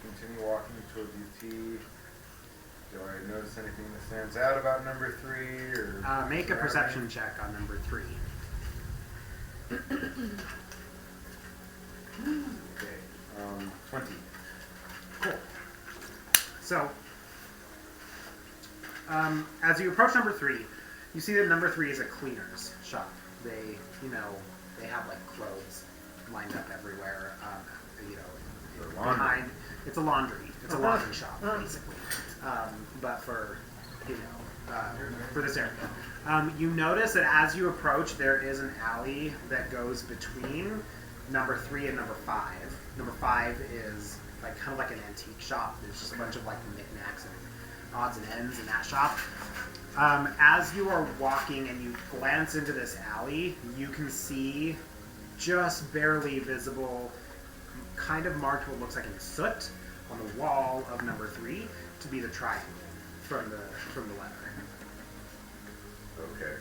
continue walking towards UT. Do I notice anything that stands out about number 3? Or Make a perception check on number 3. Okay, 20. Cool. So, as you approach number 3, You see that number 3 is a cleaner's shop. They, they have like clothes lined up everywhere. Behind. It's a laundry. It's a laundry shop, basically. But for, for this area. You notice that as you approach, there is an alley that goes between number 3 and number 5. Number 5 is like kind of like an antique shop. There's just a bunch of like knickknacks and odds and ends in that shop. As you are walking and you glance into this alley, you can see just barely visible, kind of marked what looks like in soot on the wall of number 3 to be the triangle from the letter. Okay.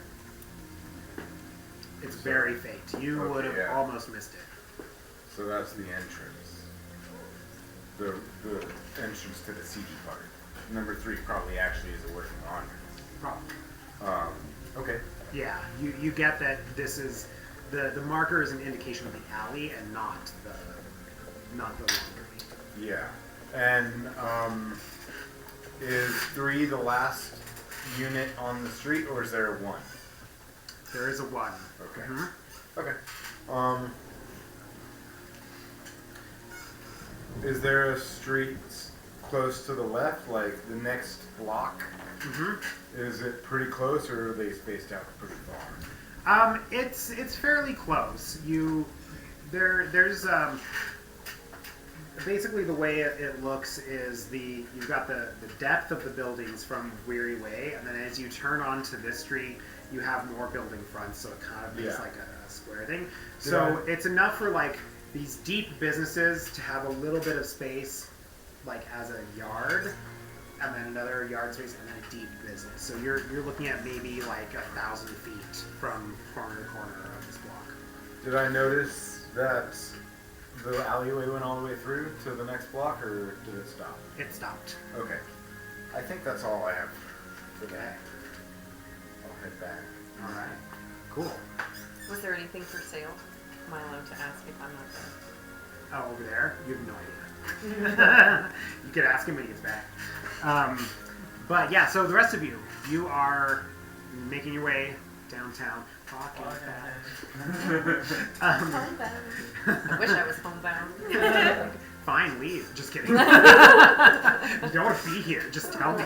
It's very faint. You would have almost missed it. So that's the entrance. The entrance to the seedy part. Number 3 probably actually is a working laundry. Probably. Okay. Yeah, you get that this is the marker is an indication of the alley and not the laundry. Yeah. And is 3 the last unit on the street, or is there a 1? There is a 1. Okay. Mm-hmm. Okay. Is there a street close to the left, like the next block? Mm-hmm. Is it pretty close, or are they spaced out pretty far? It's fairly close. There's basically the way it looks is you've got the depth of the buildings from Weary Way, and then as you turn onto this street, you have more building fronts, so it kind of makes like a square thing. So it's enough for like these deep businesses to have a little bit of space, like as a yard, and then another yard space, and then a deep business. So you're looking at maybe like 1,000 feet from corner to corner of this block. Did I notice that the alleyway went all the way through to the next block, or did it stop? It stopped. Okay. I think that's all I have for that. I'll head back. All right. Cool. Was there anything for sale? Am I allowed to ask if I'm not there? Oh, over there? You have no idea. You could ask him when he gets back. But yeah, so the rest of you are making your way downtown. Homebound. I wish I was homebound. Fine, leave. Just kidding. You don't want to be here. Just tell me.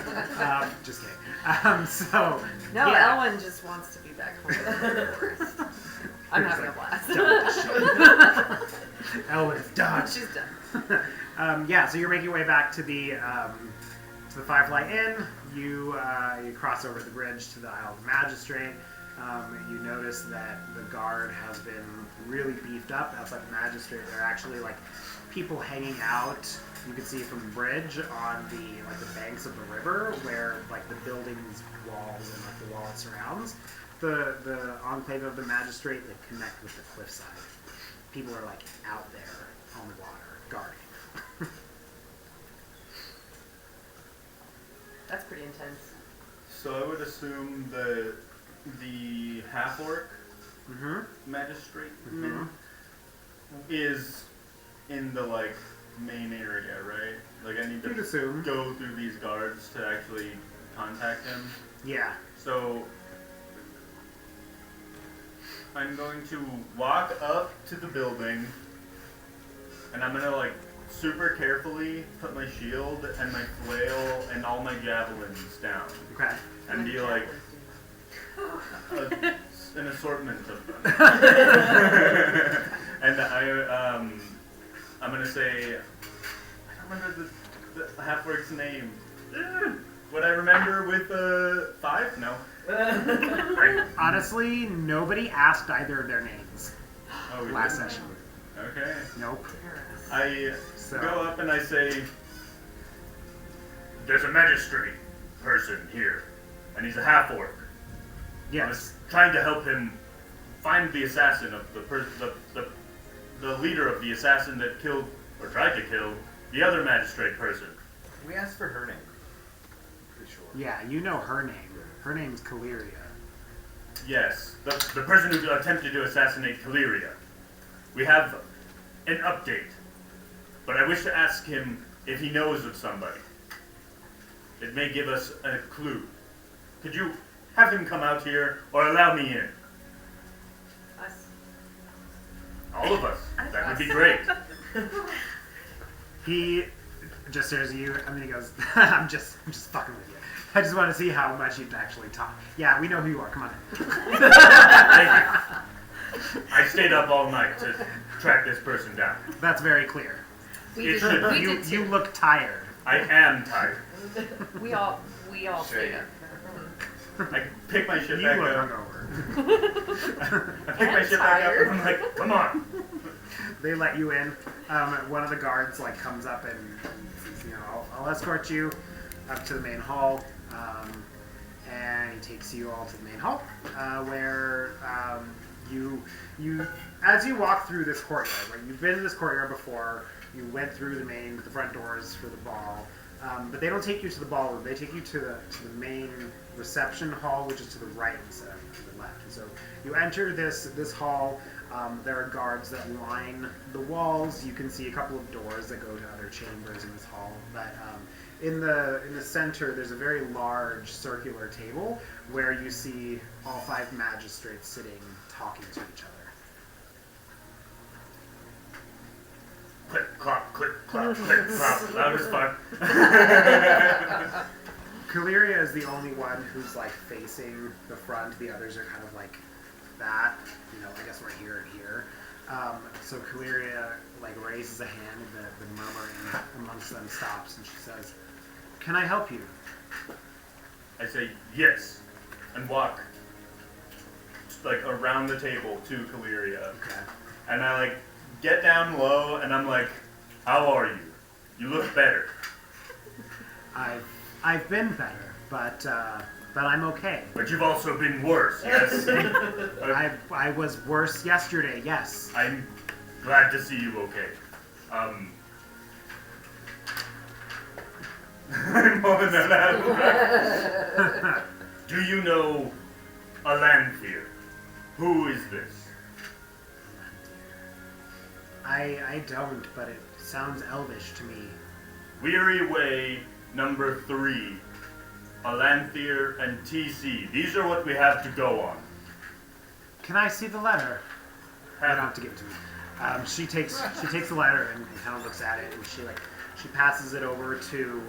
Just kidding. No, yeah. Elwyn just wants to be back home in the forest. I'm having a blast. Elwyn's done. She's done. Yeah, so you're making your way back to the Firefly Inn. You cross over the bridge to the Isle of Magistrate. You notice that the guard has been really beefed up outside the Magistrate. There are actually like people hanging out. You can see from the bridge on the banks of the river, where like the buildings, walls, and like the wall it surrounds. The enclave of the Magistrate, they connect with the cliffside. People are like out there on the water guarding. That's pretty intense. So I would assume that the half-orc magistrate is in the like main area, right? Like I need to go through these guards to actually contact him. Yeah. So I'm going to walk up to the building, and I'm gonna like super carefully put my shield and my flail and all my javelins down. Okay. And be like an assortment of them. And I'm gonna say, I don't remember the half-orc's name. Would I remember with 5? No. Honestly, nobody asked either of their names last session. Okay. Nope. I go up and I say, There's a magistrate person here, and he's a half-orc. Yes. I was trying to help him find the assassin of the leader of the assassin that killed, or tried to kill, the other magistrate person. We asked for her name. Pretty sure. Yeah, you know her name. Her name's Caleria. Yes, the person who attempted to assassinate Caleria. We have an update, but I wish to ask him if he knows of somebody. It may give us a clue. Could you have him come out here or allow me in. Us. All of us. That would be great. He just stares at you and then he goes, I'm just fucking with you. I just want to see how much you'd actually talk. Yeah, we know who you are. Come on in. Thank you. I stayed up all night to track this person down. That's very clear. We It did, should- we You did too. look tired. I am tired. We all stayed up. I pick my shit You back look up. hungover. I pick my And shit back up tired. and I'm like, come on. They let you in. One of the guards like comes up and says, I'll escort you up to the main hall. And he takes you all to the main hall, where you as you walk through this courtyard, right? You've been in this courtyard before. You went through the front doors for the ball, but they don't take you to the ballroom. They take you to the main reception hall, which is to the right instead of to the left. And so you enter this hall. There are guards that line the walls. You can see a couple of doors that go to other chambers in this hall. But in the center, there's a very large circular table where you see all 5 magistrates sitting, talking to each other. Click, clop, click, clop, click, clop. Loud as fuck. Kaliria is the only one who's like facing the front. The others are kind of like that, I guess right here and here. So Kaliria like raises a hand and the murmuring amongst them stops and she says, "Can I help you?" I say yes, and walk like around the table to Kaliria. Okay. And I like get down low and I'm like, how are you? You look better. I've been better, but I'm okay. But you've also been worse, yes? I was worse yesterday, yes. I'm glad to see you okay. I'm holding that out. Do you know Alanthir? Who is this? I don't, but it sounds elvish to me. Weary Way number 3. Alanthir and TC. These are what we have to go on. Can I see the letter? You don't have to give it to me. She takes the letter and kind of looks at it, and she passes it over to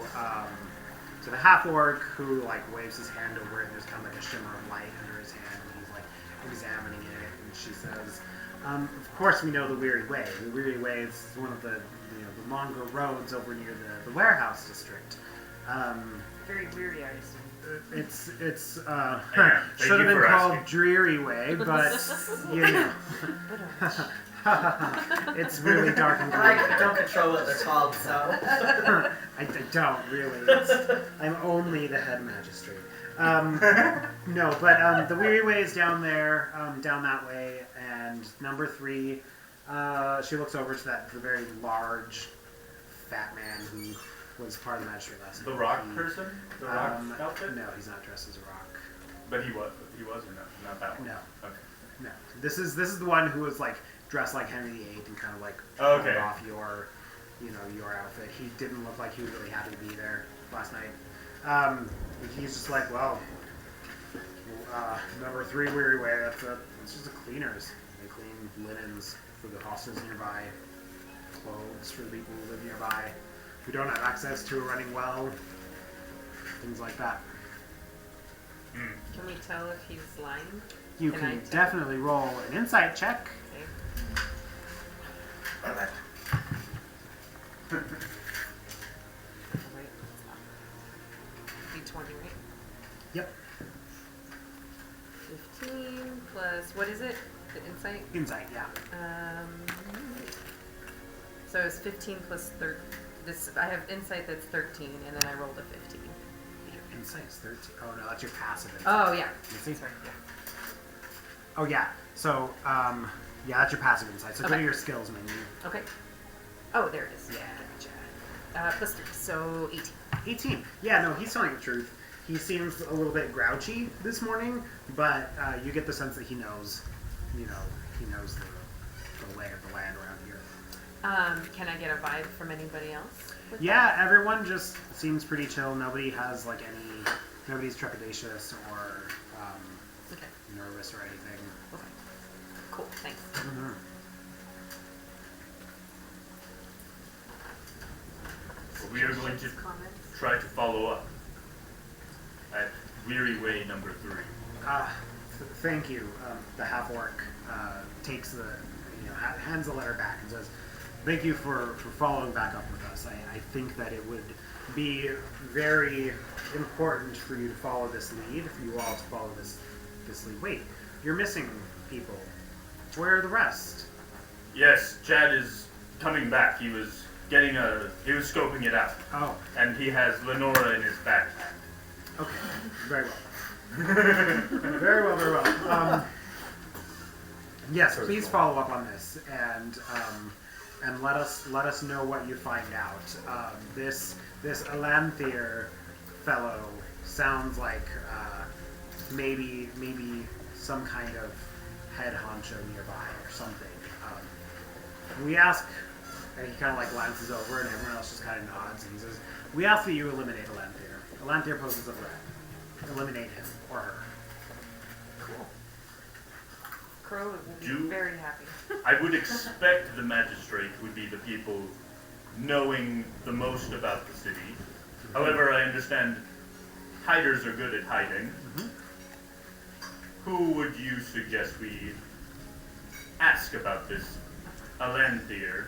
the half orc, who like waves his hand over it, and there's kind of like a shimmer of light under his hand, and he's like examining it, and she says, "Of course we know the Weary Way. The Weary Way is one of the the longer roads over near the warehouse district. Very weary, I assume. It's Yeah, thank should have you been for called asking. Dreary Way, but it's really dark and I gloomy. don't control what they're called, so. I don't really. I'm only the head magistrate. No, but the Weary Way is down there, down that way, and number 3. She looks over to the very large, fat man who was part of the magistrate last The night. rock person? The rock outfit? No, he's not dressed as a rock. But he was or no? Not that one? No. Okay. No, this is the one who was like dressed like Henry VIII and kind of like Okay. pulled off your outfit. He didn't look like he was really happy to be there last night. He's just like, well, number 3 Weary Way. It's just the cleaners. They clean linens for the hostels nearby, clothes for the people who live nearby, who don't have access to a running well, things like that. Can we tell if he's lying? You Can can I tell? definitely roll an insight check. Okay. D20, right? Yep. 15 plus, what is it? The insight? Insight, yeah. So it's 15 plus 13. I have insight that's 13, and then I rolled a 15. Your insight is 13. Oh no, that's your passive insight. Oh, yeah. You see? Sorry, yeah. Oh yeah. So yeah, that's your passive insight. So go to Okay. your skills menu. Okay. Oh, there it is. Yeah, gotcha. Plus 3, so 18. 18. Yeah, no, he's telling the truth. He seems a little bit grouchy this morning, but you get the sense that he knows, he knows the lay of the land around here. Can I get a vibe from anybody else? with Yeah, everyone just seems pretty chill. Nobody's trepidatious or Okay. nervous or anything. Okay. Cool. Thanks. Mm-hmm. We are going to Comments? try to follow up at Weary Way number 3. Thank you. The half-orc takes the, hands the letter back and says, thank you for following back up with us. I think that it would be very important for you to follow this lead, for you all to follow this lead. Wait, you're missing people. Where are the rest? Yes, Chad is coming back. He was scoping it out. Oh, And he has Lenora in his backpack. okay. Very well. Very well, very well. Yes, please follow up on this and let us know what you find out. This Alanthir fellow sounds like maybe some kind of head honcho nearby or something. We ask, and he kind of like glances over, and everyone else just kind of nods, and he says, "We ask that you eliminate Alanthir. Alanthir poses a threat. Eliminate him or her." Cool. Crow will be very happy. I would expect the magistrate would be the people knowing the most about the city. However, I understand hiders are good at hiding. Mm-hmm. Who would you suggest we ask about this Alanthir,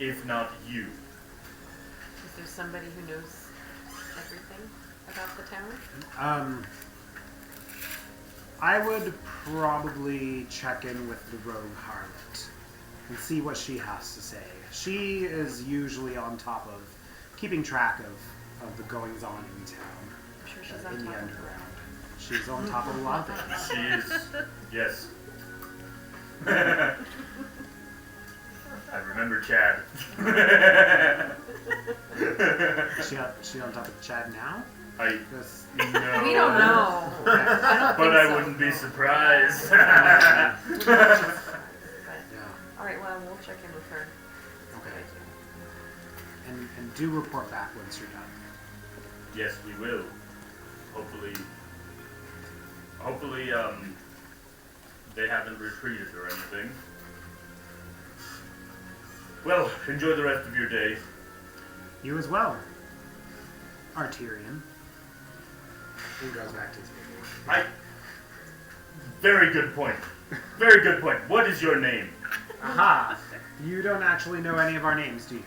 if not you? Is there somebody who knows everything about the town? I would probably check in with the rogue harlot and see what she has to say. She is usually on top of keeping track of the goings on in town. I'm sure she's on in top the of underground. She's on top of a lot of things. She is, yes. I remember Chad. Is she on top of Chad now? Yes. No. We don't know. Okay. I don't But think I so. wouldn't be surprised. But, Yeah. all right, well, we'll check in with her. Okay. And do report back once you're done. Yes, we will. Hopefully, they haven't retreated or anything. Well, enjoy the rest of your day. You as well, Arterian. He goes back to his table. Very good point. Very good point. What is your name? Aha! You don't actually know any of our names, do you?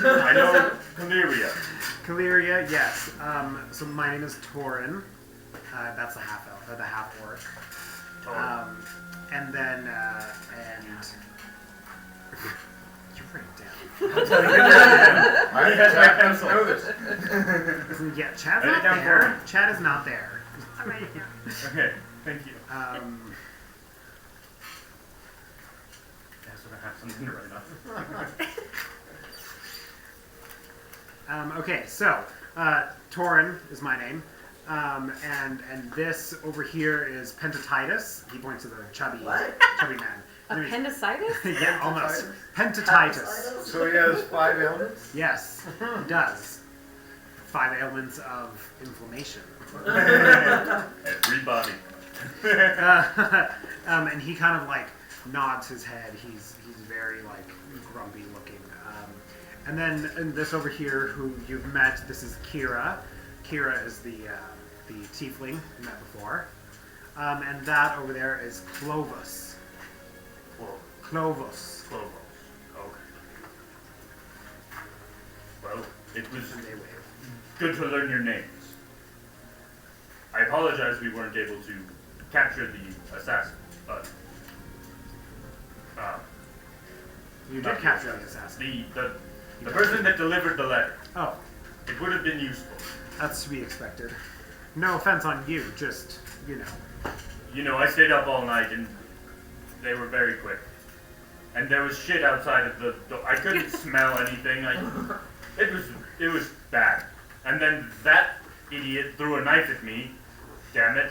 I know Caleria. Caleria, yes. So my name is Torin. That's the half elf, or the half orc. And then, you write it down. I has my pencil. know this. Yeah, Chad's Write it not down for there. me. Chad is not there. I'll write it down. Okay, thank you. That's what I have something to write on. Okay, so Torin is my name, and this over here is Pentatitis. He points to the chubby man. Appendicitis? Yeah, almost. Pentatitis. So he has 5 ailments? Yes, he does. 5 ailments of inflammation. Everybody. And he kind of like nods his head. He's very like grumpy looking. And then this over here, who you've met, this is Kira. Kira is the tiefling you met before. And that over there is Clovis. Clovis. Clovis. Okay. Well, it was And they wave. good to learn your names. I apologize we weren't able to capture the assassin, but You did capture the assassin. the person that delivered the letter. Oh, It would have been useful. that's to be expected. No offense on you, just, you know. You know, I stayed up all night and they were very quick. And there was shit outside of the door. I couldn't smell anything. It was bad. And then that idiot threw a knife at me. Damn it.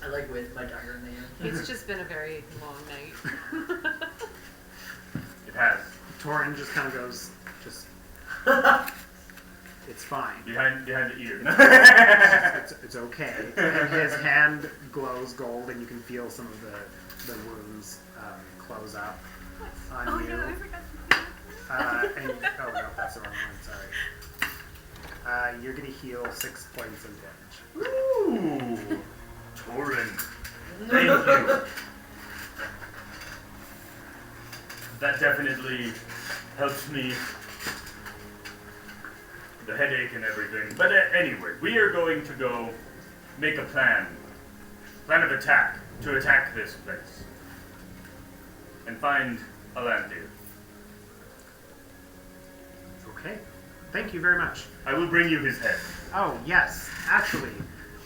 I like with my dagger in the hand. It's just been a very long night. It has. Torin just kind of goes, just It's fine. Behind the ear. It's okay. And his hand glows gold, and you can feel some of the wounds close up on Oh you. no, I forgot. And oh no, that's the wrong one. Sorry. You're gonna heal 6 points of damage. Ooh, Torin. Thank you. That definitely helps me. The headache and everything. But anyway, we are going to go make a plan of attack to attack this place and find Alanthir. Okay. Thank you very much. I will bring you his head. Oh yes, actually.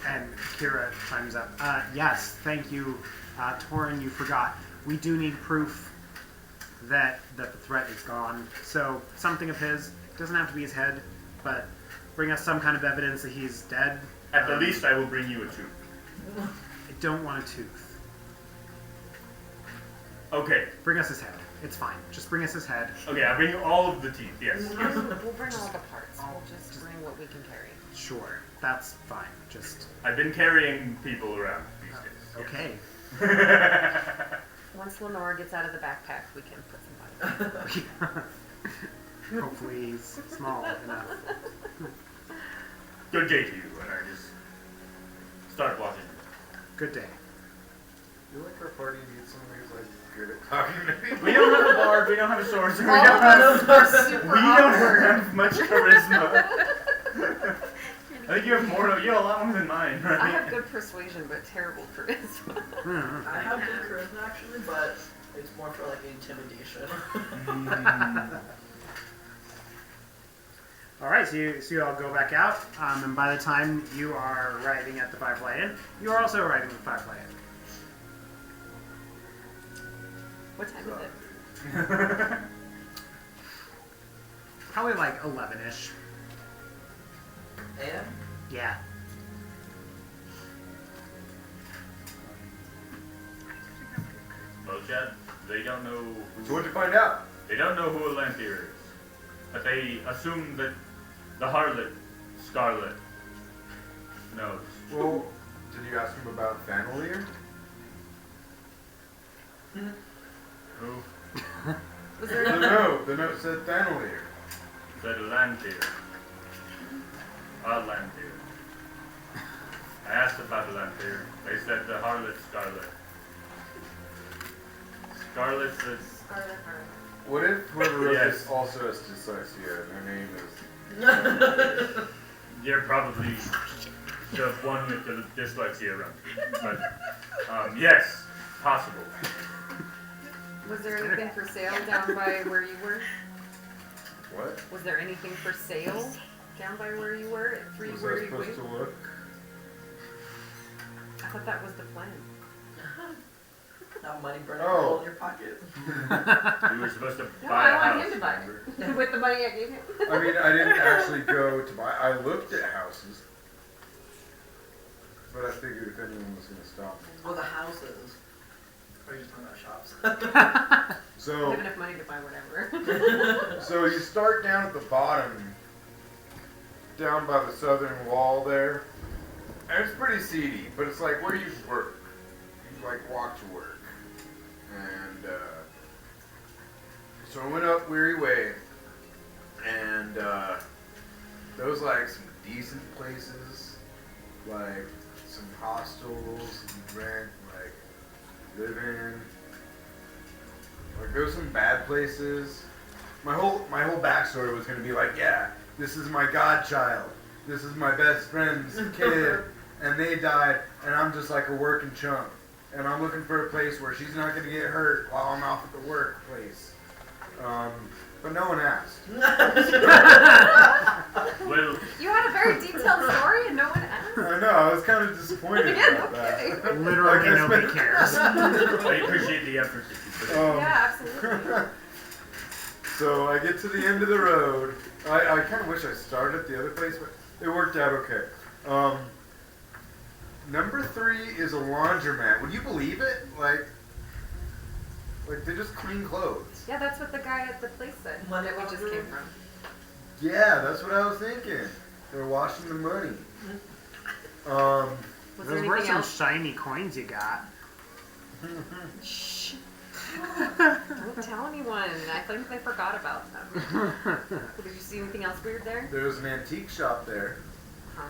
And Kira chimes up. Yes, thank you, Torin. You forgot. We do need proof that the threat is gone. So something of his doesn't have to be his head, but bring us some kind of evidence that he's dead. At the least, I will bring you a tooth. I don't want a tooth. Okay. Bring us his head. It's fine. Just bring us his head. Okay, I'll bring you all of the teeth. Yes. We'll bring all the parts. We'll just bring what we can carry. Sure, that's fine. Just I've been carrying people around these days. okay. Once Lenore gets out of the backpack, we can put somebody. Hopefully he's small enough. Good day to you, and I just start watching. Good day. I feel like our party needs someone who's like good at talking to people. We don't have a bard, we don't have a sorcerer, we All don't of us are have, super we don't awkward. have much charisma. I think you have a lot more than mine, right? I have good persuasion, but terrible charisma. I have good charisma actually, but it's more for like intimidation. All right, so you all go back out, and by the time you are arriving at the Firefly Inn, you are also arriving at the Firefly Inn. What time is it? Probably like 11-ish. And Yeah. Well, Chad, they don't know. So what'd you find out? They don't know who Alanthir is, but they assume that the harlot, Scarlet, knows. Well, did you ask him about Thanalir? Who? Was there The note. The note said Thanalir. Said Alanthir. Alanthir. I asked about Alanthir. They said the harlot Scarlet. Scarlet is. What if whoever wrote Yes. this also has dyslexia and their name is... You're probably the one with the dyslexia around. But, yes, possible. Was there anything for sale down by where you were? What? Was there anything for sale down by where you were at 3 Was where I you supposed wait? to look? I thought that was the plan. not money burning Oh. hole in your pocket. You were supposed to No, buy a I house. want him to buy remember? it. With the money I gave him. I mean, I didn't actually go to buy... I looked at houses. But I figured if anyone was going to stop me. Well, the houses. Or are you just talking about shops? I So... have enough money to buy whatever. So you start down at the bottom, down by the southern wall there, and it's pretty seedy, but it's like where you work. You like walk to work. And so I went up Weary Way, and those like some decent places, like some hostels you rent, like live in. Like there's some bad places. My whole backstory was gonna be like, yeah, this is my godchild. This is my best friend's kid, and they died, and I'm just like a working chump. And I'm looking for a place where she's not gonna get hurt while I'm off at the workplace. But no one asked. Well, You had a very detailed story and no one asked. I know, I was kind of disappointed Yeah, about no that. kidding. Literally Like, I nobody spent- cares. I appreciate the effort that you put in. Yeah, absolutely. So I get to the end of the road. I kind of wish I started at the other place, but it worked out okay. Number 3 is a laundromat. Would you believe it? Like they just clean clothes. Yeah, that's what the guy at the place said Money that we just laundering? came from. Yeah, that's what I was thinking. They're washing the money. Was there Those were anything some else? shiny coins you got. Shh. Don't tell anyone. I think they forgot about them. Did you see anything else weird there? There was an antique shop there. Huh.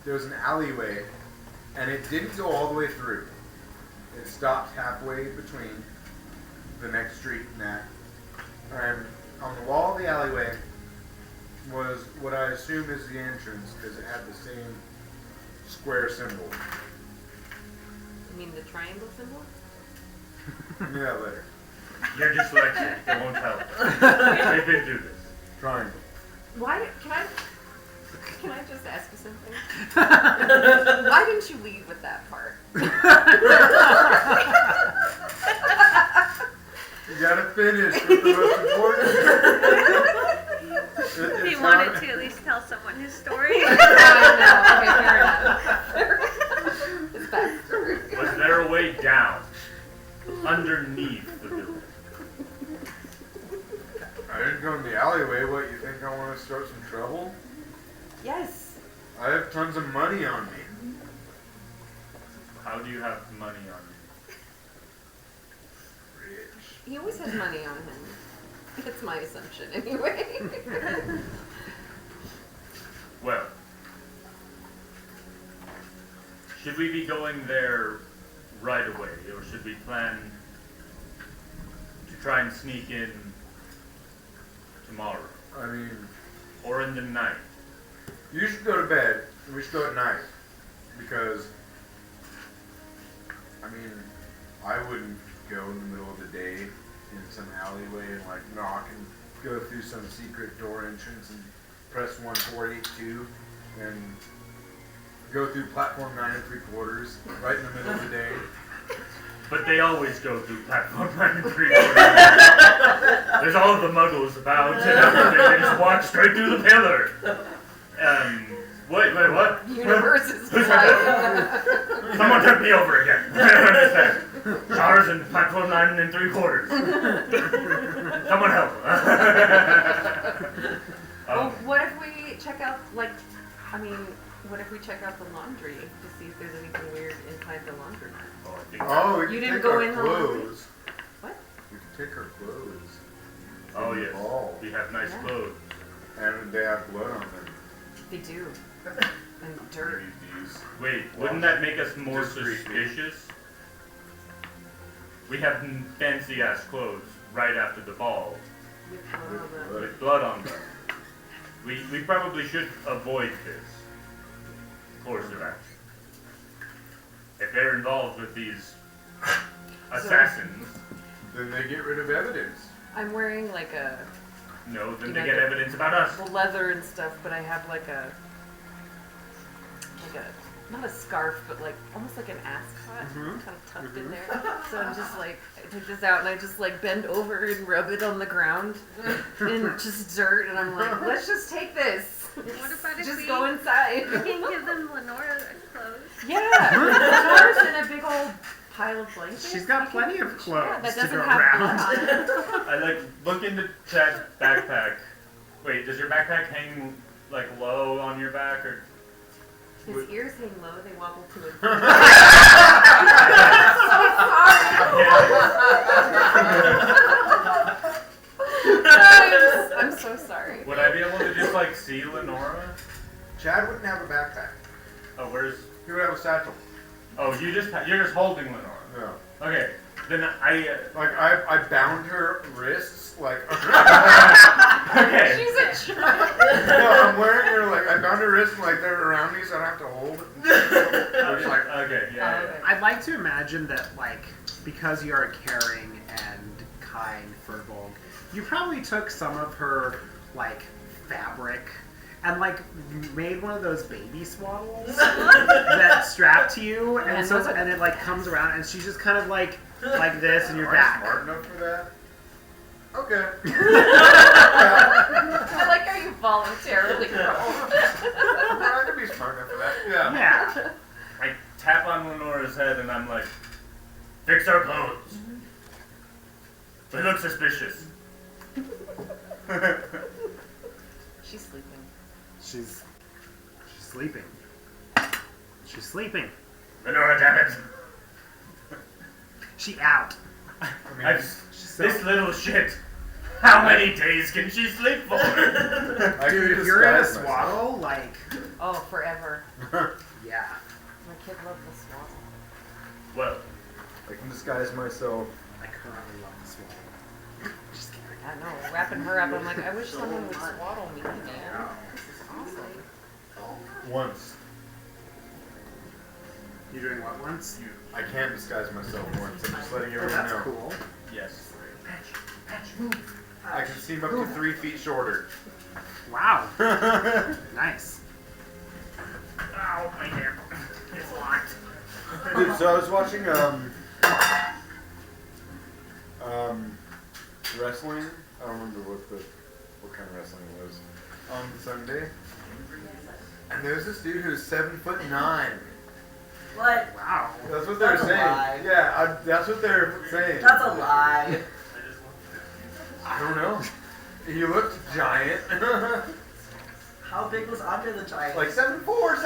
There was an alleyway, and it didn't go all the way through. It stopped halfway between the next street and that. And on the wall of the alleyway was what I assume is the entrance, because it had the same square symbol. You mean the triangle symbol? Yeah, later. You're dyslexic. It won't help. They've been through this. Triangle. Why? Can I just ask you something? Why didn't you lead with that part? You gotta finish with the most important. He wanted to at least tell someone his story. Okay, fair enough. It's backstory. Was there a way down? Underneath the building? I didn't go in the alleyway. What, you think I want to start some trouble? Yes. I have tons of money on me. How do you have money on you? Rich. He always has money on him. That's my assumption, anyway. Well, should we be going there right away, or should we plan to try and sneak in tomorrow, I mean, or in the night? you should go to bed. We should go at night. Because, I mean, I wouldn't go in the middle of the day in some alleyway and like knock and go through some secret door entrance and press 148-2 and go through platform 9 3/4 right in the middle of the day. But they always go through platform 9 3/4. There's all of the muggles about and everything. They just walk straight through the pillar. Wait, what? Universe is Who said that? Someone took me over again. I don't understand. Cars and platform 9 3/4. Someone help. Well, what if we check out, what if we check out the laundry to see if there's anything weird inside the laundromat? Oh, we You can didn't take go our in the laundry? clothes. What? We can take our clothes. Oh, yes. Oh. We have nice Yeah. clothes. And they have blood on them. They do. And dirt. Wait, wouldn't that make us more Just creepy. suspicious? We have fancy ass clothes right after the ball With blood on them. with blood on them. We probably should avoid this course of action. If they're involved with these assassins, Then they get rid of evidence. I'm wearing like a no, then You they know, get the- evidence about us. the leather and stuff, but I have like a not a scarf, but like almost like an ascot, kind of tucked in there. So I'm just like, I take this out and I just like bend over and rub it on the ground in just dirt, and I'm like, let's just take this. What about if Just we go inside. we can give them Lenora's clothes? Yeah, Lenora's in a big old pile of blankets. She's got We can- plenty of clothes Yeah, that to doesn't go have around. blood on it. I look into Chad's backpack. Wait, does your backpack hang like low on your back or? His ears hang low, they wobble to it. I'm so sorry. Would I be able to just like see Lenora? Chad wouldn't have a backpack. Oh, where's? He would have a satchel. Oh, you're just holding Lenora. Yeah. Okay, then I. Like I bound her wrists like. Okay. She's a child. No, I'm wearing her like I bound her wrists like they're around me, so I don't have to hold it. Okay, yeah. I'd like to imagine that, like, because you are a caring and kind Furbolg, you probably took some of her, like, fabric and, like, made one of those baby swaddles that strap to you, and so and it, like, comes around, and she's just kind of like this, and you're Am I back. smart enough for that? Okay. I like how you voluntarily roll. I could be smart enough for that. Yeah. Yeah. I tap on Lenora's head and I'm like, fix our clothes. They look suspicious. She's sleeping. She's sleeping. She's sleeping. Lenora, damn it. She out. This little shit. How many days can she sleep for? Dude, if you're in a swaddle, like, Oh, forever. yeah. My kid loved the swaddle. Well, I can disguise myself. I currently love the swaddle. Just kidding. I know. Wrapping her up, I'm like, I wish someone would swaddle me, man. This is awesome. Once. You doing what once? I can disguise myself once. I'm just letting Oh, everyone that's know. cool. yes. I can seem up to 3 feet shorter. Wow. Nice. Ow, my hair. It's locked. Dude, so I was watching wrestling. I don't remember what kind of wrestling it was on Sunday. And there's this dude who's 7'9". What? Wow. That's what they're That's a saying. lie. Yeah, that's what they're saying. That's a lie. I don't know. He looked giant. How big was Andre the Giant? Like 7'4", 7'5", or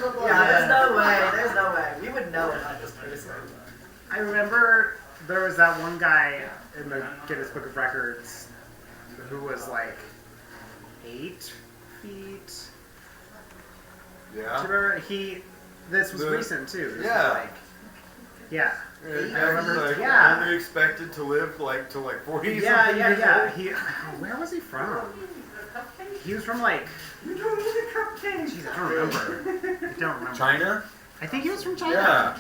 something like yeah, that. there's no way. There's no way. We would know it on this person. I remember there was that one guy in the Guinness Book of Records who was like 8 feet. Do Yeah. you remember? This was The- recent too. This yeah. was like, yeah. And I remember- like, yeah. only expected to live like till like 40 Yeah, something yeah, years yeah. old. Where was he from? He was from like, jeez, I don't remember. I don't remember. China? I think he was from China. Yeah.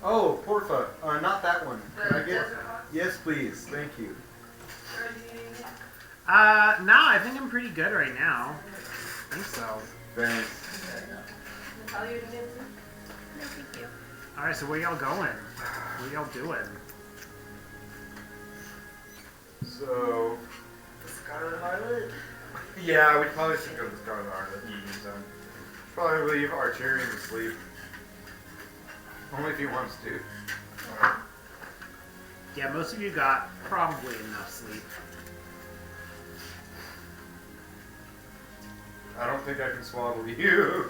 Oh, porfa. Not that one. Can I get? Yes, please. Thank you. No, I think I'm pretty good right now. I think so. Thanks. Alright, so where y'all going? What y'all doing? So, Scarlet Harlot? yeah, we probably should go to the Scarlet Harlot. Probably leave Archerian to sleep. Only if he wants to. Yeah, most of you got probably enough sleep. I don't think I can swaddle you.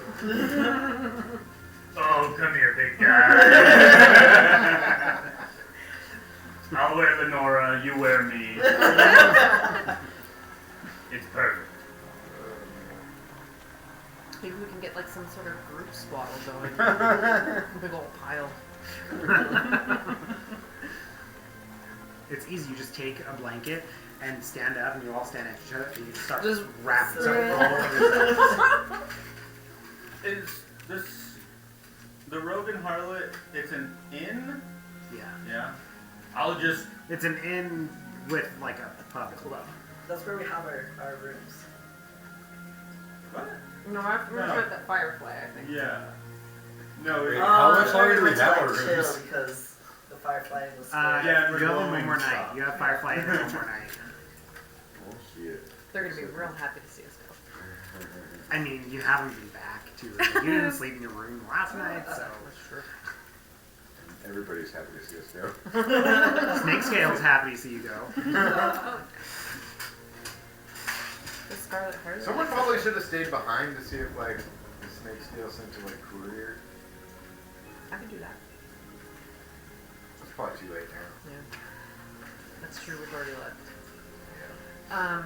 Oh, come here, big guy. I'll wear Lenora, you wear me. It's perfect. Maybe we can get like some sort of group swaddle going. Big old pile. It's easy. You just take a blanket and stand up, and you all stand next to each other, and you start Just wrapping sit. stuff all over yourself. Is this the Rogan Harlot? It's an inn. Yeah. Yeah. I'll just. It's an inn with like a pub club. That's where we have our rooms. What? No, I've No. heard that Firefly, I think. Yeah. No. Wait, It, how much that's longer where do we went to, have like, our chill rooms? because the Firefly was. Yeah, You we're have one going more night. south. You have Firefly and one more night. Oh shit. They're gonna be real happy to see us go. I mean, you haven't been back too early. You didn't sleep in your room last night, so. Everybody's happy to see us go. Snake Scale's happy to see you go. The Scarlet Heart. Someone probably should have stayed behind to see if like the snake scale sent to like courier. I can do that. It's probably too late now. Yeah. That's true, we've already left. Yeah.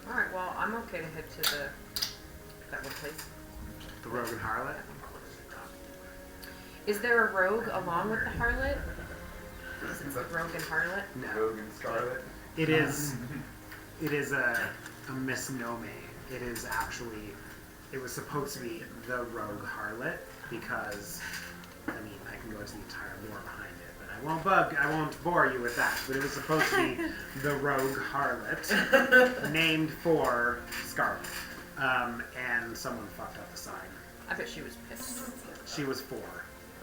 Alright, well, I'm okay to head to that one place. The Rogan Harlot. Is there a rogue along with the harlot? Is it the rogue and harlot? No. Rogan Scarlet. It is a misnomer. It is actually, it was supposed to be the Rogue Harlot because, I mean, I can go into the entire lore behind it, but I won't bore you with that. But it was supposed to be the Rogue Harlot, named for Scarlet, and someone fucked up the sign. I bet she was pissed. She was 4,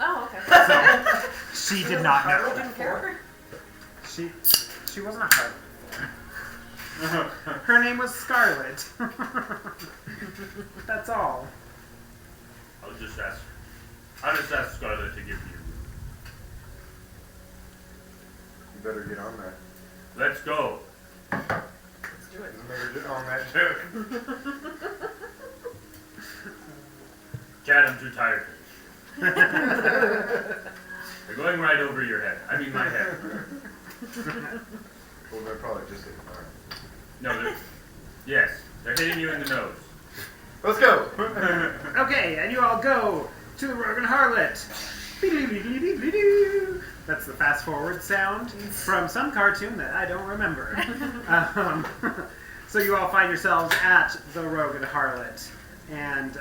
Oh, okay. so she did not know. Didn't care. She wasn't a Harlot. Her name was Scarlet. That's all. I'll just ask Scarlet to give you. You better get on that. Let's go. Let's do it. On that joke. Chad, I'm too tired for this. They're going right over your head. I mean my head. Well, they're probably just hitting mine. No, yes, they're hitting you in the nose. Let's go. Okay, and you all go to the Rogue and Harlot. That's the fast forward sound from some cartoon that I don't remember. So you all find yourselves at the Rogue and Harlot. And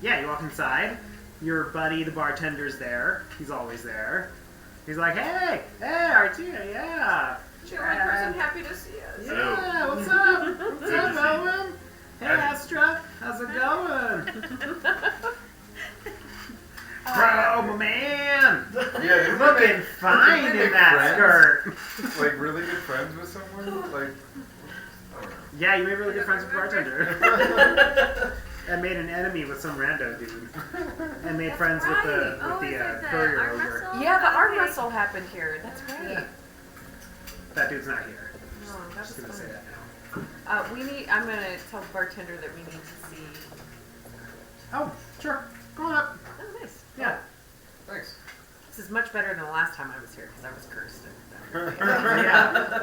yeah, you walk inside. Your buddy, the bartender's there. He's always there. He's like, hey, Artia, yeah. You're the only person happy to see us. Yeah, what's up? What's up, Owen? Hey, Astra, how's it going? Bro, my man! Yeah, You're looking fine in that skirt. Like really good friends with someone? Like, I don't know. Yeah, you made really good friends with the bartender. And made an enemy with some rando dude. And made friends with the courier arm over. wrestle? Yeah, the arm Okay. wrestle happened here. That's right. Yeah. That dude's not here. No, that's Just gonna say fine. that now. I'm gonna tell the bartender that we need to see. Oh, sure. Go on up. Oh, nice. Yeah. Thanks. This is much better than the last time I was here because I was cursed.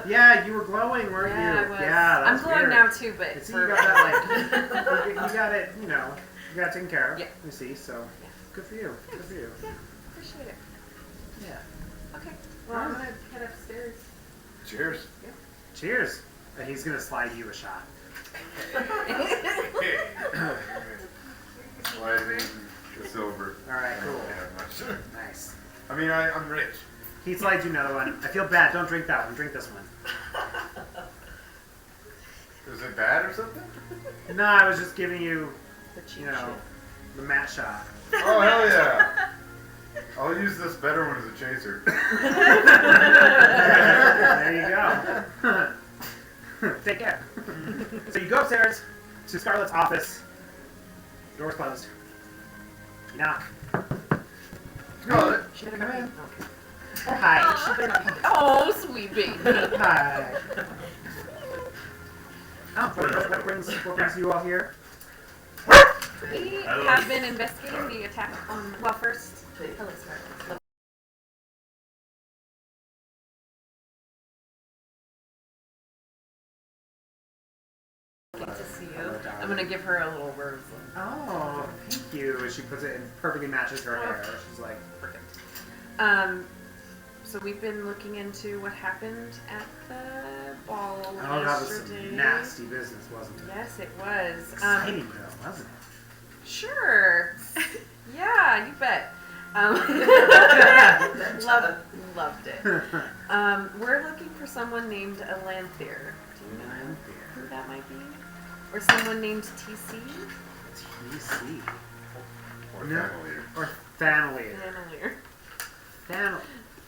Yeah, you were glowing, weren't Yeah, you? I was. Yeah, I'm that's glowing weird. now too, but See, for you got that, like, you got it, you got it taken care of. Yeah. You see, so Yeah. good for you. Good for you. Yeah, appreciate it. Yeah. Okay. Well, I'm gonna head upstairs. Cheers. Cheers. And he's gonna slide you a shot. Sliding the silver. All right, cool. Yeah, much. Nice. I mean, I'm rich. He slides you another one. I feel bad. Don't drink that one. Drink this one. Is it bad or something? No, I was just giving you, The cheap you know, the mat shot. Oh, hell yeah. I'll use this better one as a chaser. There you go. Take care. So you go upstairs to Scarlett's office. The door's closed. You knock. Scarlett. She better come in. Hi. Oh, sweet baby. Hi. Oh, what brings you all here? We have been investigating the attack on. Well, first, hello, Scarlett. Good to see you. I'm gonna give her a little rose. Oh, thank you. And she puts it in, perfectly matches her hair. She's like, Perfect. So we've been looking into what happened at the ball oh, that was yesterday. some nasty business, wasn't it? Yes, it was. Exciting though, wasn't it? Sure. Yeah, you bet. Loved it. We're looking for someone named Alanthir. Do you know who that might be? Or someone named TC? TC. Or No. Cavalier. Or Thanalier. Thanalier.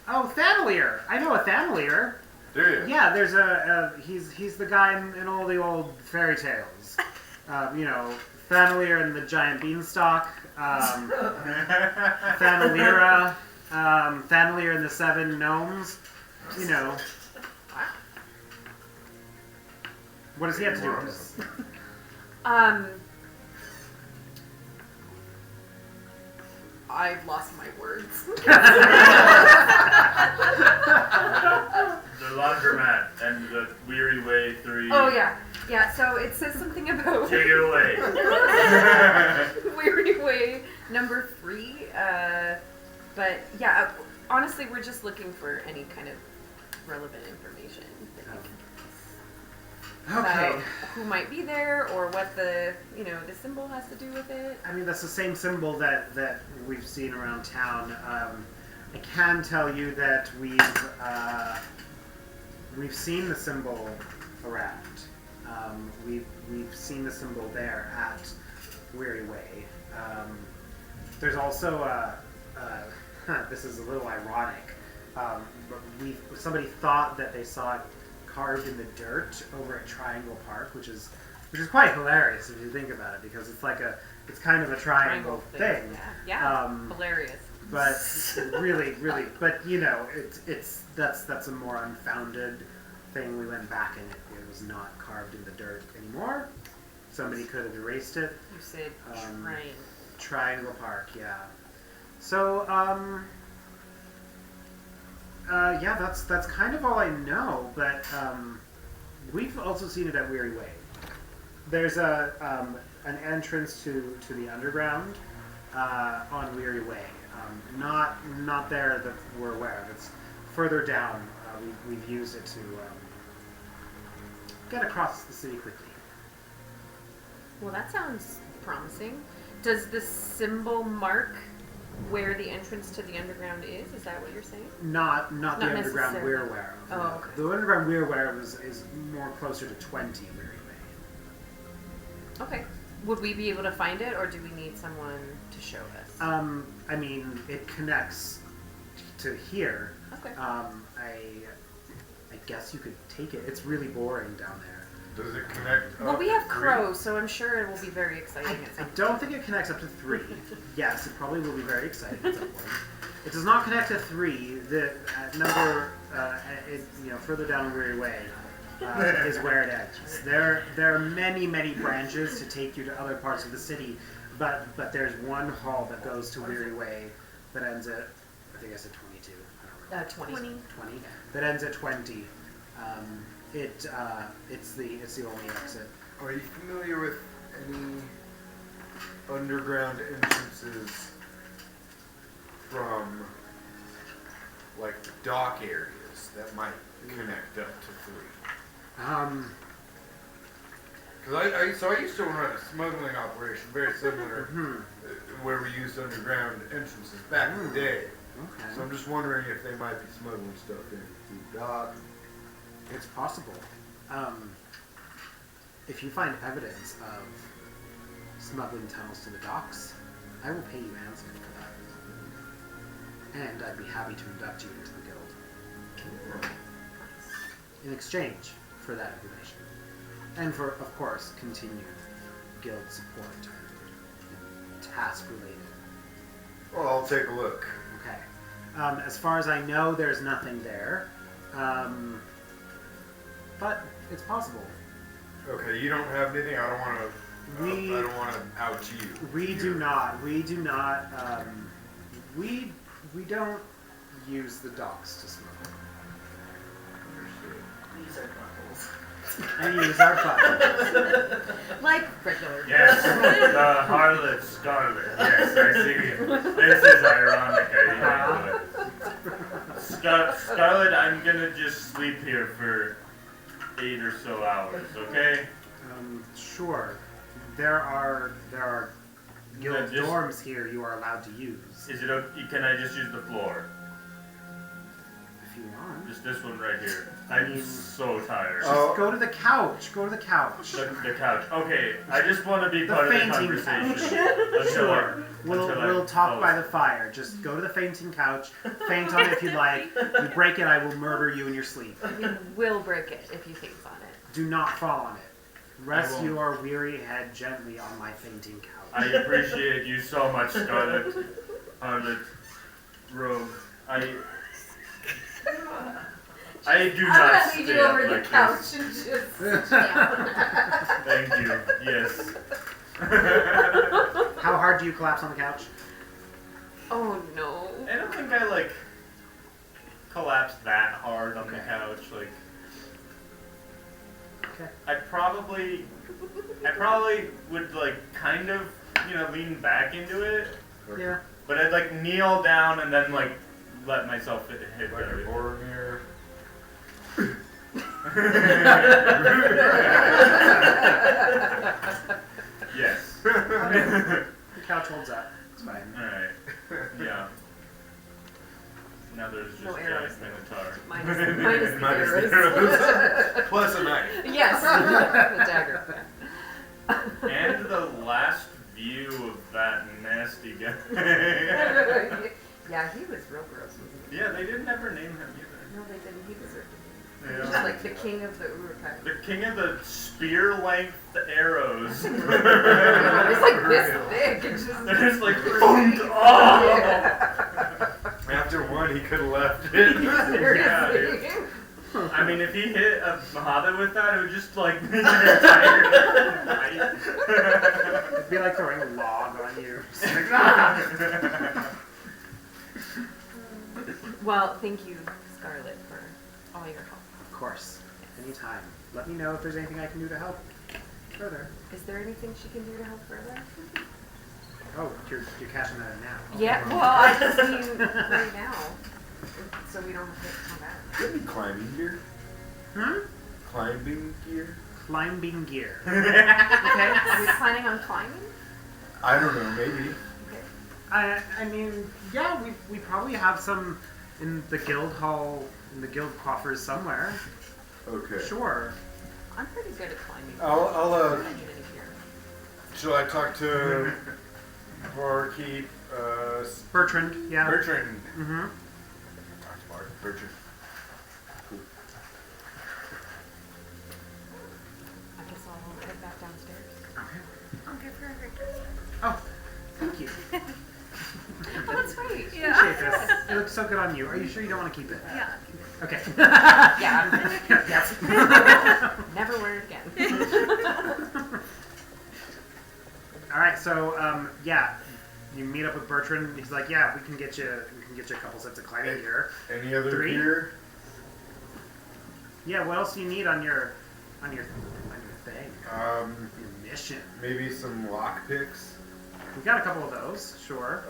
Oh, Thanalier. I know a Thanalier. Do you? Yeah, there's he's the guy in all the old fairy tales. You know, Thanalier and the giant beanstalk. Thanalira. Thanalier and the seven gnomes. You know. What does he have to do with this? I've lost my words. The laundromat and the Weary Way 3. Oh yeah. Yeah, so it says something about Take it away. Weary Way number 3. But yeah, honestly, we're just looking for any kind of relevant information that you can Okay. about who might be there or what the the symbol has to do with it. I mean, that's the same symbol that we've seen around town. I can tell you that we've seen the symbol around. We've seen the symbol there at Weary Way. There's also this is a little ironic, but somebody thought that they saw it carved in the dirt over at Triangle Park, which is quite hilarious if you think about it, because it's kind of a triangle thing. Yeah. Hilarious. But really, but that's a more unfounded thing, we went back and it was not carved in the dirt anymore. Somebody could have erased it. You said Um, train. Triangle Park, yeah. So, yeah, that's kind of all I know, but we've also seen it at Weary Way. There's an entrance to the underground on Weary Way. Not there that we're aware of. It's further down. We've used it to get across the city quickly. Well, that sounds promising. Does the symbol mark where the entrance to the underground is? Is that what you're saying? Not the underground necessarily. we're aware of. Oh, no. okay. The underground we're aware of is more closer to 20 Weary Way. Okay. Would we be able to find it, or do we need someone to show us? I mean, it connects to here. Okay. I guess you could take it. It's really boring down there. Does it connect? Well, up we to have 3? crows, so I'm sure it will be very exciting at I some don't think it connects up to 3. Yes, it probably will be very exciting at some point. It does not connect to 3. The number, further down Weary Way is where it ends. There are many branches to take you to other parts of the city, but there's one hall that goes to Weary Way that ends at, I think I said 22. I don't remember. 20. 20. That ends at 20. It's the only exit. Are you familiar with any underground entrances from, like, the dock areas that might connect up to 3? Because I used to run a smuggling operation very similar, where we used underground entrances back in the day. Okay. So I'm just wondering if they might be smuggling stuff in through the dock. It's possible. If you find evidence of smuggling tunnels to the docks, I will pay you handsomely for that. And I'd be happy to induct you into the guild. In exchange for that information. And for, of course, continued guild support and task-related. Well, I'll take a look. Okay. As far as I know, there's nothing there. But it's possible. Okay, you don't have anything. I don't want to. I don't want to out you. We do not. We do not. We don't use the docks to smuggle. These are buckles. We use our buttons. Like regular. Yes, the harlot Scarlet. Yes, I see him. This is ironic. I know it. Scarlet, I'm gonna just sleep here for 8 or so hours, okay? Sure. There are guild just- dorms here you are allowed to use. Is it okay? Can I just use the floor? If you want. Just this one right here. I'm so tired. Oh. Just go to the couch. Go to the couch. The couch. Okay, I just want to be The part of the fainting conversation. couch. Sure. Until I We'll talk fall by the fire. Just go to the fainting couch. Faint on it if you like. You break it, I will murder you in your sleep. You will break it if you faint on it. Do not fall on it. Rest won't. your weary head gently on my fainting couch. I appreciate you so much, Scarlet. Harlot. Rogue. I do I'm not gonna stay lead you over up the like couch this. and just sit down. Thank you. Yes. How hard do you collapse on the couch? Oh no. I don't think I collapsed that hard on the Okay. couch. Okay. I probably would kind of lean back into it, Yeah. but I'd kneel down and then let myself hit Like a the Boromir. Yes. The couch holds up. It's fine. Alright. Yeah. Now there's just No giant arrows. Minotaur. Minus the Minus the arrows. Plus a knife. Yes, the dagger. And the last view of that nasty guy. Yeah, he was real gross, wasn't he? Yeah, they didn't ever name him either. No, they didn't. He deserved it. He Yeah. was just like the king of the Uruk-hai. The king of the spear-length arrows. It was like this big. It's just They're just like, crazy. oh! After one, he could have left it. Seriously. I mean, if he hit a hobbit with that, it would just like make an entire night. It'd be like throwing a log on you. Well, thank you, Scarlet, for all your help. Of course. Anytime. Let me know if there's anything I can do to help further. Is there anything she can do to help further? Oh, you're cashing that in now. Yeah, well, I just mean right now, so we don't have to come back. Could be climbing gear. Climbing gear? Climbing gear. Okay, are we planning on climbing? I don't know, maybe. I mean, yeah, we probably have some in the guild hall, in the guild coffers somewhere. Okay. Sure. I'm pretty good at climbing. I'll I don't need any gear. shall I talk to barkeep, Bertrand, yeah. Bertrand? Mm-hmm. Talk to Bertrand. Cool. I guess I'll head back downstairs. Okay. I'll give her her dress. Oh, thank you. Oh, that's sweet. Appreciate this. It looks so good on you. Are you sure you don't want to keep it? Yeah. Okay. Yeah. Yes. Never wear it again. All right. So, yeah, you meet up with Bertrand. He's like, yeah, we can get you a couple sets of climbing gear. Any other 3? gear? Yeah. What else do you need on your thing? Your mission. Maybe some lock picks. We got a couple of those. Sure.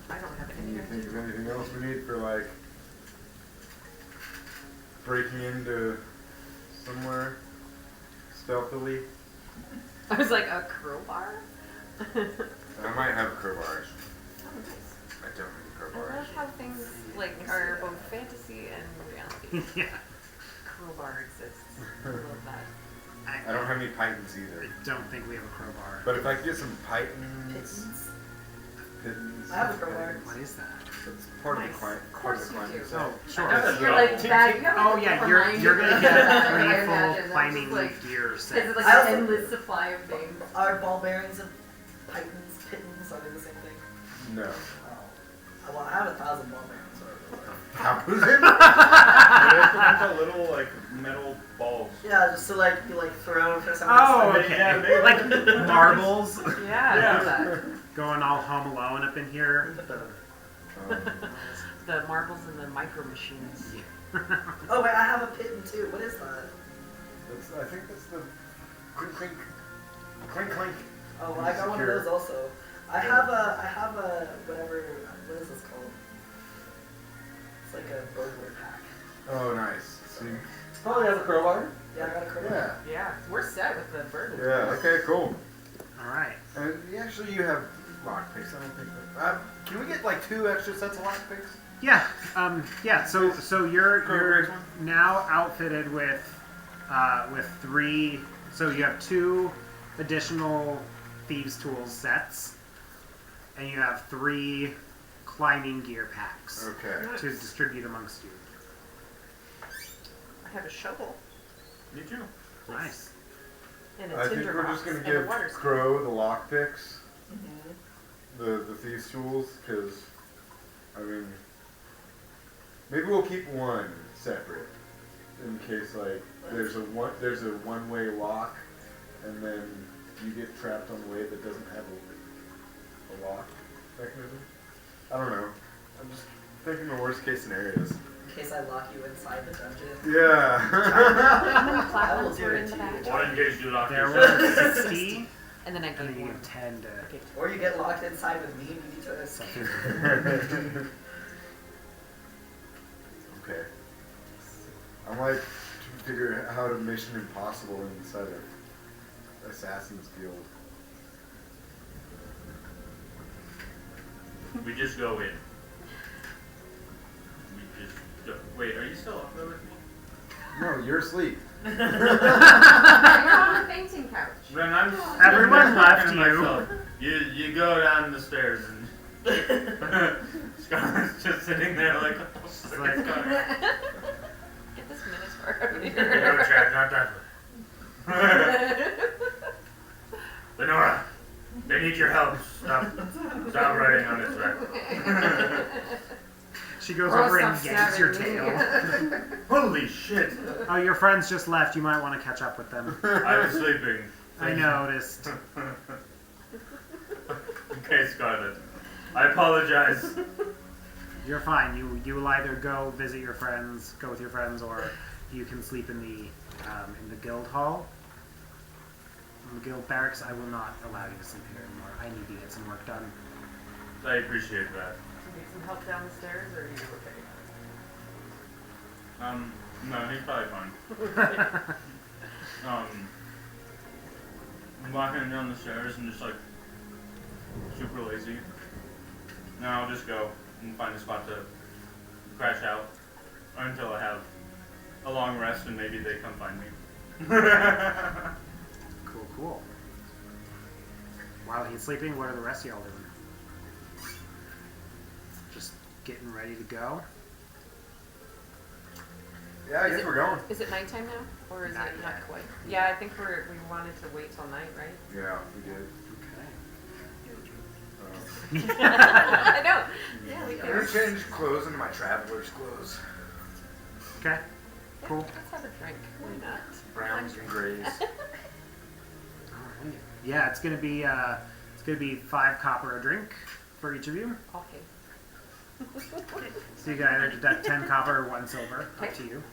I don't have Can you any think idea. of anything else we need for like breaking into somewhere stealthily? I was like, a crowbar? I might have crowbars. Oh, nice. I don't have I crowbars. love how things like are both fantasy and reality. Yeah. Crowbar exists. I love that. I don't have any pythons either. I don't think we have a crowbar. But if I could get some pythons, pittons. I have a crowbar. What is that? That's part of the Nice. client. Of course you do. Oh, sure. You're like bag. You have Oh like a yeah, behind you're gonna get I 3 imagine. full I'm climbing just like, gear sets. It's like I an also- endless supply of things. Are ball bearings and pythons, pittons, are they the same thing? No. Oh. Well, I have 1,000 ball bearings. How was it? There's a bunch of little like metal balls. Yeah, just to like you like throw for someone. Oh, else. okay. Yeah, maybe. Like marbles Yeah, I love that. going all home alone up in here. The marbles and the micro machines. Oh wait, I have a pitten too. What is that? I think that's the clink clink. Clink clink. Oh, well, I got one of those also. I have a whatever. What is this called? It's like a burglar pack. Oh, nice. See? Probably has a crowbar. Yeah, I got a crowbar. Yeah. Yeah, we're set with the burden. Yeah. Okay. Cool. All right. And actually, you have lock picks. I don't think that. Can we get like 2 extra sets of lock picks? Yeah. Yeah. So you're Crowbar now outfitted with 3. So you have 2 additional thieves' tools sets, and you have 3 climbing gear packs Okay. to distribute amongst you. I have a shovel Me too. Nice. and a I think tinder we're box just gonna and a give water skin. Crow the lock picks, Mm-hmm. the thieves' tools, because I mean, maybe we'll keep one separate in case like there's a one-way lock, and then you get trapped on the way that doesn't have a lock mechanism. I don't know. I'm just thinking the worst case scenarios. In case I lock you inside the dungeon. Yeah. How many I will platinums do were it in the to bag? you. What in case you lock There yourself? were 60, And then I and gave then you one. get 10 to. Or you get locked inside with me and you need to escape. Okay. I'm like trying to figure out how to Mission Impossible inside of Assassin's Guild. We just go in. We just go. Wait, are you still up there with me? No, you're asleep. You're on the fainting couch. Then I'm Everyone left talking to you. myself. You go down the stairs and Scarlett's just sitting there like, what the fuck like- is going on? Get this minotaur out of No, here. Chad, not that way. Lenora, they need your help. Stop writing on his back. She goes Oh, over and stop yanks your stabbing me. tail. Holy shit! Oh, your friends just left. You might want to catch up with them. I was sleeping. I noticed. Okay, Scarlet. I apologize. You're fine. You will either go visit your friends, go with your friends, or you can sleep in the guild hall. In the guild barracks, I will not allow you to sleep here anymore. I need to get some work done. I appreciate that. Do you need some help down the stairs, or are you okay? No, he's probably fine. I'm walking down the stairs and just like super lazy. Now I'll just go and find a spot to crash out until I have a long rest and maybe they come find me. Cool. While he's sleeping, what are the rest of y'all doing? Just getting ready to go? Yeah, I guess we're going. Is it nighttime now, or is Not it not yet. quite? Yeah, I think we wanted to wait till night, right? Yeah, we did. I know. Yeah, we I'm gonna can. change clothes into my traveler's clothes. Okay. Cool. Let's have a drink. Why not? Browns and grays. Alright. Yeah, it's gonna be 5 copper a drink for each of you. Okay. So you can either deduct 10 copper or 1 silver, up to you.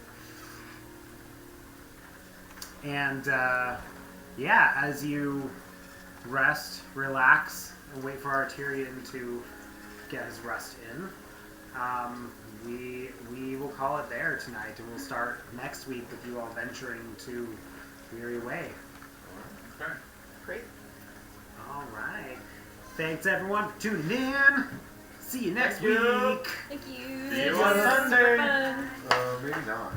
And yeah, as you rest, relax, and wait for Arterian to get his rest in, we will call it there tonight, and we'll start next week with you all venturing to Weary Way. Okay. Great. All right. Thanks everyone for tuning in. See you next Thank you. week. Thank you. See you on Sunday. Fun. Maybe not.